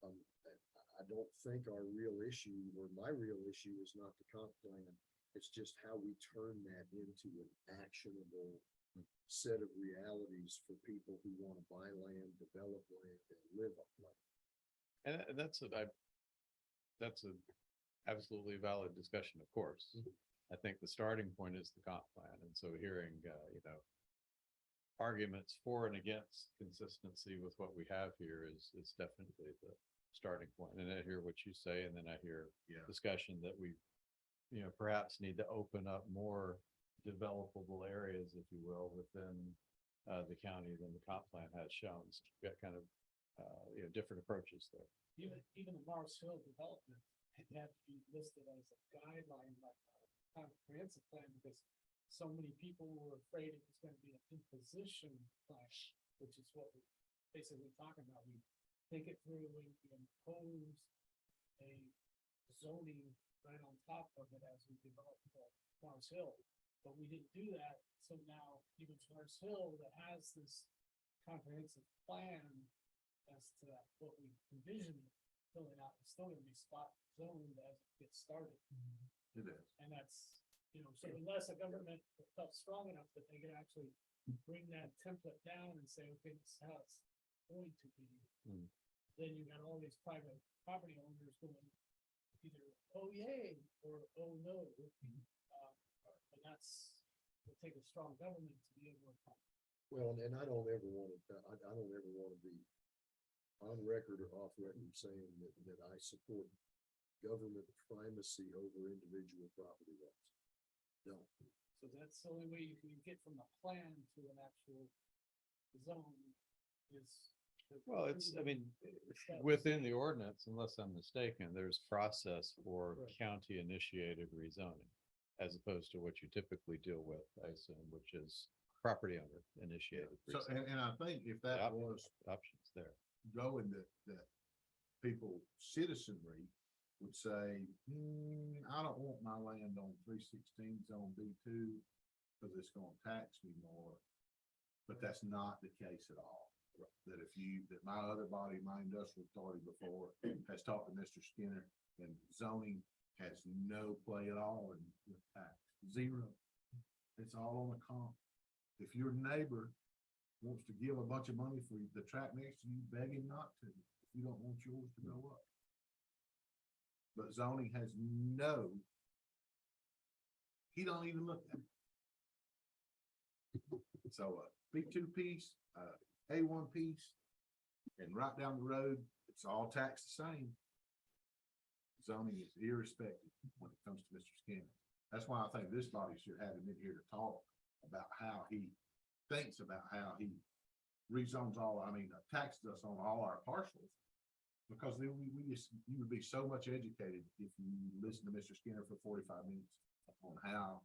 I don't think our real issue, or my real issue, is not the comp plan. It's just how we turn that into an actionable set of realities for people who want to buy land, develop land, and live on land. And that's a absolutely valid discussion, of course. I think the starting point is the comp plan, and so hearing, arguments for and against consistency with what we have here is definitely the starting point. And I hear what you say, and then I hear discussion that we, perhaps need to open up more developable areas, if you will, within the county than the comp plan has shown. So we've got kind of, different approaches there. Even the Mars Hill development, it had to be listed as a guideline, like a comprehensive plan, because so many people were afraid it was gonna be an imposition plan, which is what we basically talking about. We think it through when we impose a zoning right on top of it as we develop Forest Hill. But we didn't do that, so now even Forest Hill that has this comprehensive plan as to that, what we envision filling out, is still gonna be spot zoned as it gets started. It is. And that's, so unless a government felt strong enough that they could actually bring that template down and say, okay, this is how it's going to be. Hmm. Then you got all these private property owners going either, oh yay, or oh no. And that's, will take a strong government to be able to. Well, and I don't ever want to, I don't ever want to be on record or off record saying that I support government primacy over individual property rights. No. So that's the only way you can get from the plan to an actual zone is. Well, it's, I mean, Steps. within the ordinance, unless I'm mistaken, there's process for Right. county initiated rezoning. As opposed to what you typically deal with, I assume, which is property owner initiated. So, rezoning. and I think if The that was Options there. going that people citizenry would say, I don't want my land on 316 zone B2 because it's gonna tax me more. But that's not the case at all. That that my other body, my industrial authority before has talked to Mr. Skinner, and zoning has no play at all in with tax, zero. It's all on the comp. If your neighbor wants to give a bunch of money for the track next to you, beg him not to, if you don't want yours to go up. But zoning has no, he don't even look at it. So B2 piece, A1 piece, and right down the road, it's all taxed the same. Zoning is irrespective when it comes to Mr. Skinner. That's why I think this body should have him in here to talk about how he thinks about how he rezones taxes us on all our parcels. Because then you would be so much educated if you listen to Mr. Skinner for 45 minutes on how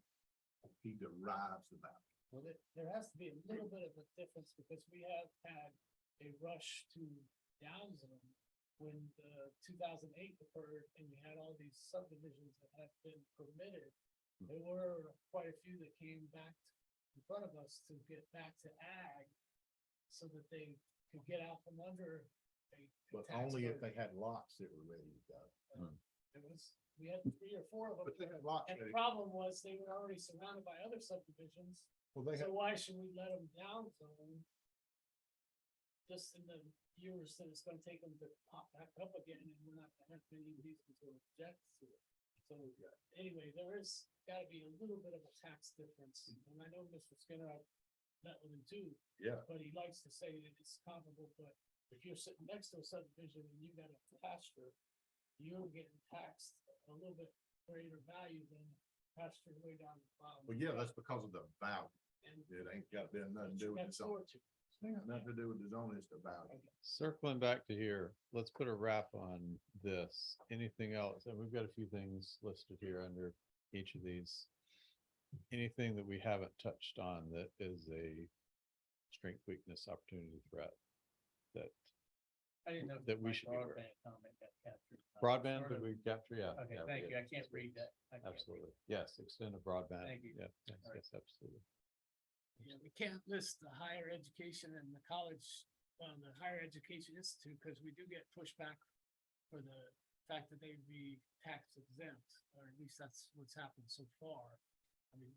he derives the value. Well, there has to be a little bit of a difference because we have had a rush to downzone when the 2008 occurred and we had all these subdivisions that had been permitted. There were quite a few that came back in front of us to get back to ag so that they could get out from under a But tax only if burden. they had lots that were ready to go. We had 3 or 4 of them. But they had lots And the ready. problem was they were already surrounded by other subdivisions. Well, they So had, why should we let them down zone? Just in the years that it's gonna take them to pop back up again, and we're not gonna have many reasons to object to it. So anyway, there is gotta be a little bit of a tax difference, and I know Mr. Skinner, I've met with him too. Yeah. But he likes to say that it's comparable, but if you're sitting next to a subdivision and you got a pasture, you're getting taxed a little bit greater value than pasture way down the bottom. well, yeah, that's because of the value. And It ain't got nothing to do with the next zone. door to. Ain't got nothing to do with the zone, it's the value. Circling back to here, let's put a wrap on this. Anything else? And we've got a few things listed here under each of these. Anything that we haven't touched on that is a strength, weakness, opportunity, threat that I didn't know. if that we my should be aware of. broadband comment got captured. broadband, Sort did of- we capture? Yeah. Okay, yeah, we thank did. you. I can't read that. I can't read. Absolutely. Yes, extended broadband. Thank you. Yeah, yes, All right. yes, absolutely. Yeah, we can't list the higher education and the college, the higher education institute, because we do get pushback for the fact that they'd be tax exempt, or at least that's what's happened so far. I mean,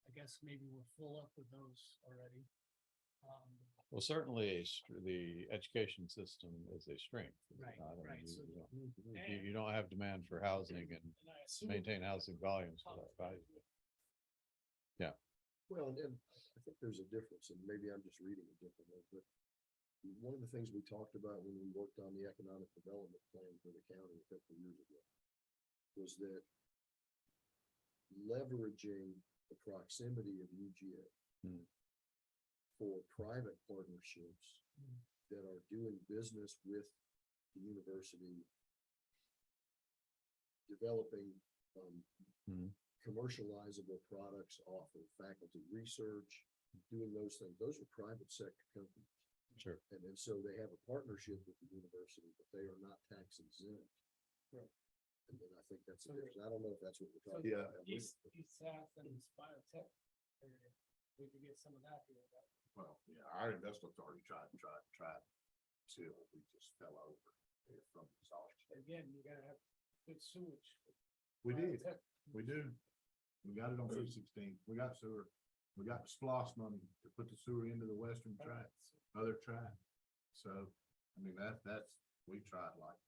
I guess maybe we're full up with those already. Well, certainly the education system is a strength. is it Right, not? I mean, right, so- you don't have demand for housing and And I assume. maintain housing volumes without value. Well, and I think there's a difference, and maybe I'm just reading it differently, but one of the things we talked about when we worked on the economic development plan for the county a couple of years ago was that leveraging the proximity of UGA for private partnerships that are doing business with the university, developing commercializable products off of faculty research, doing those things. Those are private sector companies. Sure. And so they have a partnership with the university, but they are not tax exempt. Right. And then I think that's the difference. I don't know if that's what we're So talking Yeah. about. East South and this biotech area, we could get some of that here, but Well, yeah, our industrial authority tried, till we just fell over from exhaustion. again, you gotta have good sewage. We did, Biotech, we do. We got it on 316. We got sewer. We got the SPOS money to put the sewer into the western track, other track. So, I mean, that's, we tried like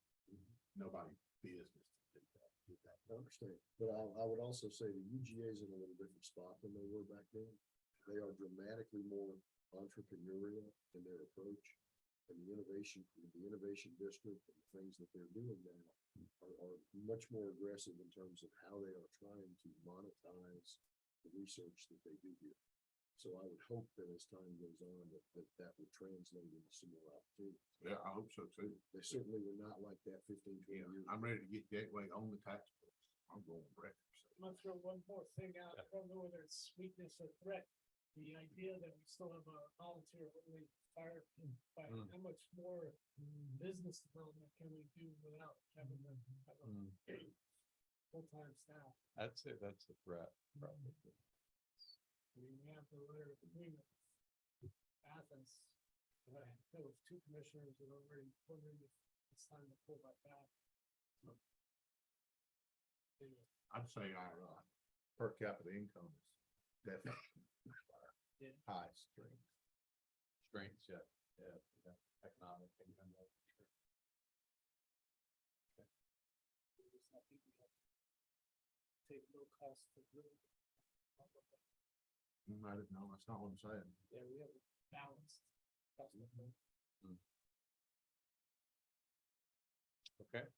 nobody business to do that, get that. I understand, but I would also say the UGA is in a little different spot than they were back then. They are dramatically more entrepreneurial in their approach. And the innovation district and the things that they're doing now are much more aggressive in terms of how they are trying to monetize the research that they do here. So I would hope that as time goes on, that would translate into some more opportunities. Yeah, I hope so too. They certainly were not like that 15, 20 Yeah, years. I'm ready to get Gateway on the tax books. I'm going records. I'm gonna throw one more thing out. I don't know whether it's sweetness or threat. The idea that we still have a volunteer only fire, fight, how much more business development can we do without having to have a full-time staff? I'd say that's a threat, probably. I mean, we have the letter of agreement. with Athens, there was 2 commissioners that are already wondering if it's time to pull that back. Anyway, I'd say our per capita income is definitely Yeah. highest strength. Strengths, yeah, yeah, economic income. Sure. we just not think we have to take no cost for good. I didn't know, that's not what I'm saying. Yeah, we have a balanced. cost of living. Okay.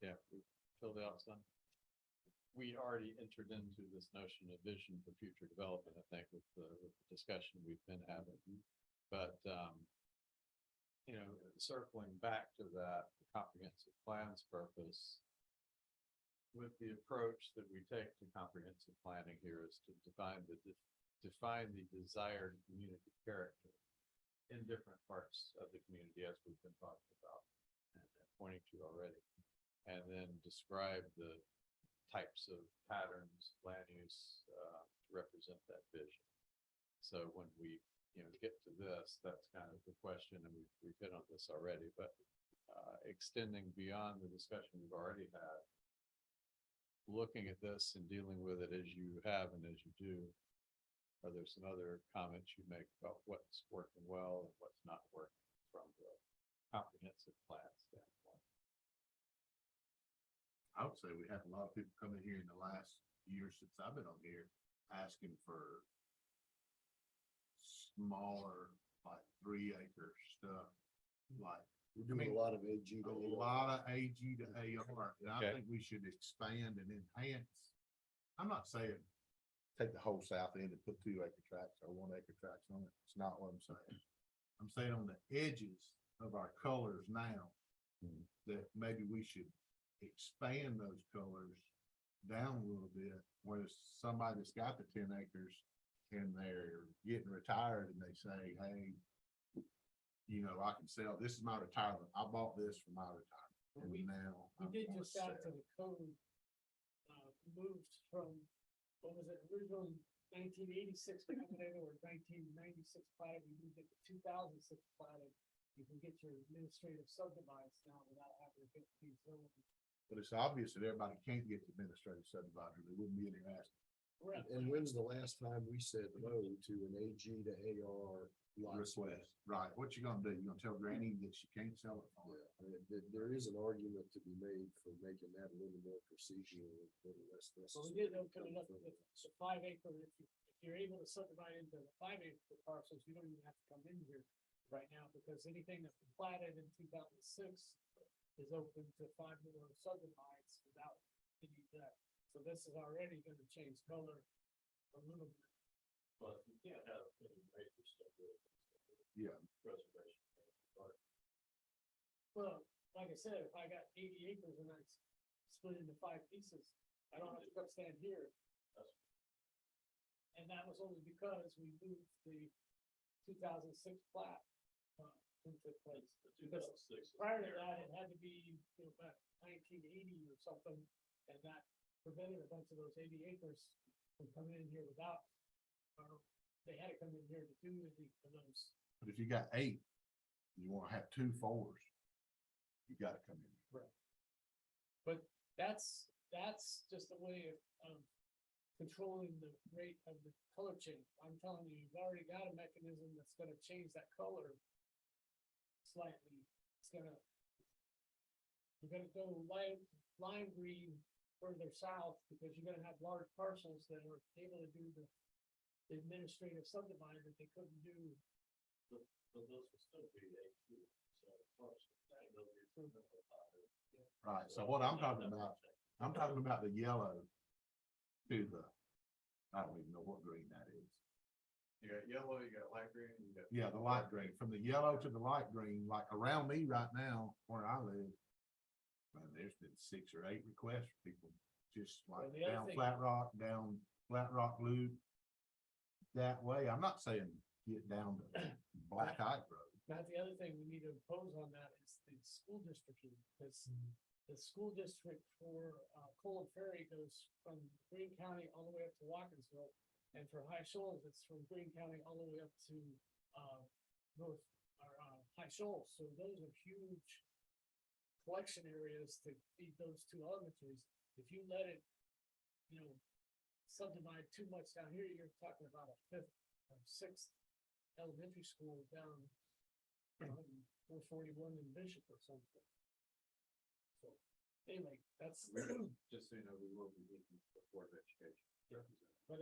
Yeah, we filled out some. We already entered into this notion of vision for future development, I think, with the discussion we've been having. But, circling back to that comprehensive plans purpose, with the approach that we take to comprehensive planning here is to define the desired community character in different parts of the community, as we've been talking about and pointing to already. And then describe the types of patterns, land use, to represent that vision. So when we, get to this, that's kind of the question, and we've hit on this already, but extending beyond the discussion we've already had, looking at this and dealing with it as you have and as you do, are there some other comments you make about what's working well and what's not working from the comprehensive plan standpoint? I would say we had a lot of people come in here in the last year since I've been on here asking for smaller, like 3-acre stuff, like We're doing a lot of AG. a lot of AG to AR. And I Okay. think we should expand and enhance. I'm not saying take the whole south end and put 2-acre tracts or 1-acre tracts on it. It's not what I'm saying. I'm saying on the edges of our colors now, that maybe we should expand those colors down a little bit, where somebody that's got the 10 acres and they're getting retired and they say, hey, I can sell, this is my retirement. I bought this for my retirement. And now. We I did wanna just add to sell. the code, moved from, what was it, originally 1986 platted or 1996 platted, we moved it to 2006 platted. You can get your administrative subdivides now without having to get these zones. But it's obvious that everybody can't get the administrative subdivision. They wouldn't be interested. And when's the last time we said no to an AG to AR lot split? Request, right? What you gonna do? You gonna tell Granny that she can't sell it for Yeah, her? I mean, there is an argument to be made for making that a little more procedural, a little less So we necessary. did open it up with the 5-acre, if you're able to subdivide into the 5-acre parcels, you don't even have to come in here right now, because anything that's been platted in 2006 is open to 5 more subdivides without any of that. So this is already gonna change color a little bit. But you can't have any major stuff with Yeah. preservation. Well, like I said, if I got 80 acres and I split into 5 pieces, I don't have to come stand here. And that was only because we moved the 2006 plat, into place. Because prior to that, it had to be, back 1980 or something, and that prevented a bunch of those 80 acres from coming in here without, they had to come in here to do those. But if you got 8, you wanna have 2 4s, you gotta come in. But that's just a way of controlling the rate of the color change. I'm telling you, you've already got a mechanism that's gonna change that color slightly. You're gonna go lime green further south because you're gonna have large parcels that are able to do the administrative subdivision that they couldn't do. So those will still be A2, so first, they'll be improvement without it. Right, so what I'm talking about the yellow to the, I don't even know what green that is. You got yellow, you got light green, you got. Yeah, the light green, from the yellow to the light green, like around me right now, where I live. Man, there's been 6 or 8 requests for people, just like Well, the other down thing- down Flat Rock Loop. That way, I'm not saying get down to Black Eye Road. Now, the other thing we need to impose on that is the school district, because the school district for Cole and Ferry goes from Greene County all the way up to Watkinsville. And for High Shoals, it's from Greene County all the way up to North, or High Shoals. So those are huge collection areas to feed those 2 elementaries. If you let it, subdivide too much down here, you're talking about a 5th or 6th elementary school down 441 in Bishop or something. So anyway, that's, Just so you know, we will be meeting with the Board of Education. but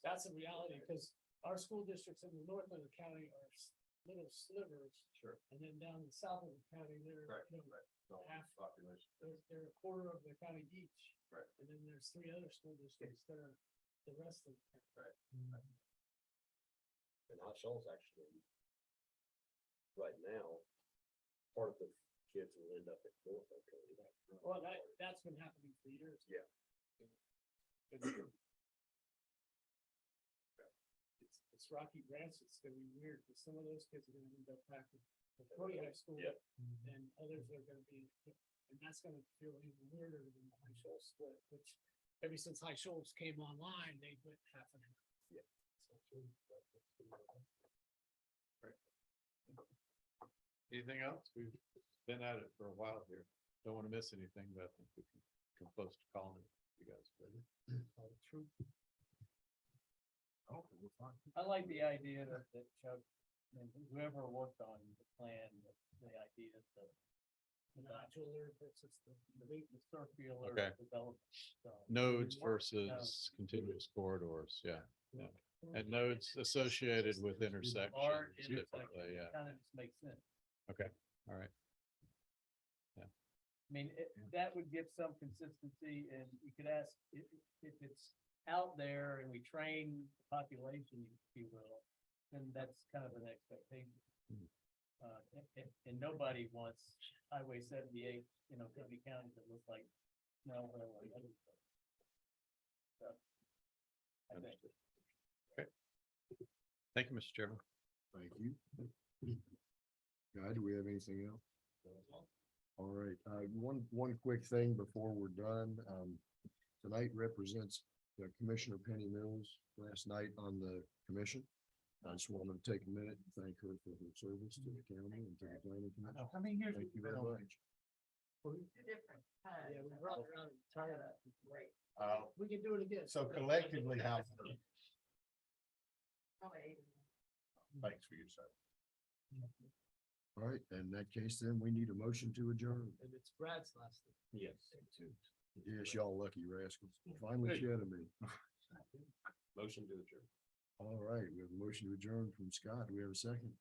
that's a reality, because our school districts in the north of the county are little slivers. Sure. And then down in the south of the county, they're, half, Population. they're a quarter of the county each. Right. And then there's 3 other school districts that are the rest of the county. Right. And Hot Shoals actually, right now, part of the kids will end up at North Oconee. Well, that's been happening for years. Yeah. It's Rocky Branch, it's gonna be weird, because some of those kids are gonna end up back at Oconee High School. Yep. And others are gonna be, and that's gonna feel even weirder than the High Shoals split, which ever since High Shoals came online, they went half and half. Yeah. Anything else? We've been at it for a while here. Don't want to miss anything, but I think we can come close to calling it. You guys ready? True. Okay, we're fine. I like the idea that Chuck, and whoever worked on the plan, the idea that the Modular versus the circular Okay. development. Nodes versus continuous corridors, yeah. And nodes associated with intersections differently, yeah. Kind of just makes sense. Okay, all right. I mean, that would give some consistency, and you could ask if it's out there and we train the population, if you will, then that's kind of an expectation. Mhm. And nobody wants Highway 78, Covey County that looks like Melville or other stuff. So, I think. Understood. Okay. Thank you, Mr. Chairman. Thank you. Guy, do we have anything else? All right, one quick thing before we're done. Tonight represents Commissioner Penny Mills last night on the commission. I just wanted to take a minute and thank her for her service to the county and to the planning commission. How many years? Thank you very much. Different times. Yeah, we brought around and tired of it. Great. We can do it again. So collectively, how, Probably 8. thanks for your service. All right, in that case, then we need a motion to adjourn. And it's Brad's last thing. Yes. Yes, y'all lucky rascals. Finally shed of me. Motion to adjourn. All right, we have a motion to adjourn from Scott. Do we have a second?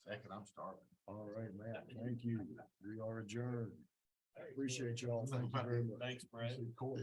Second, I'm starving. All right, Matt, thank you. We are adjourned. Appreciate y'all. Thank you very much. Thanks, Brad. See you, Court.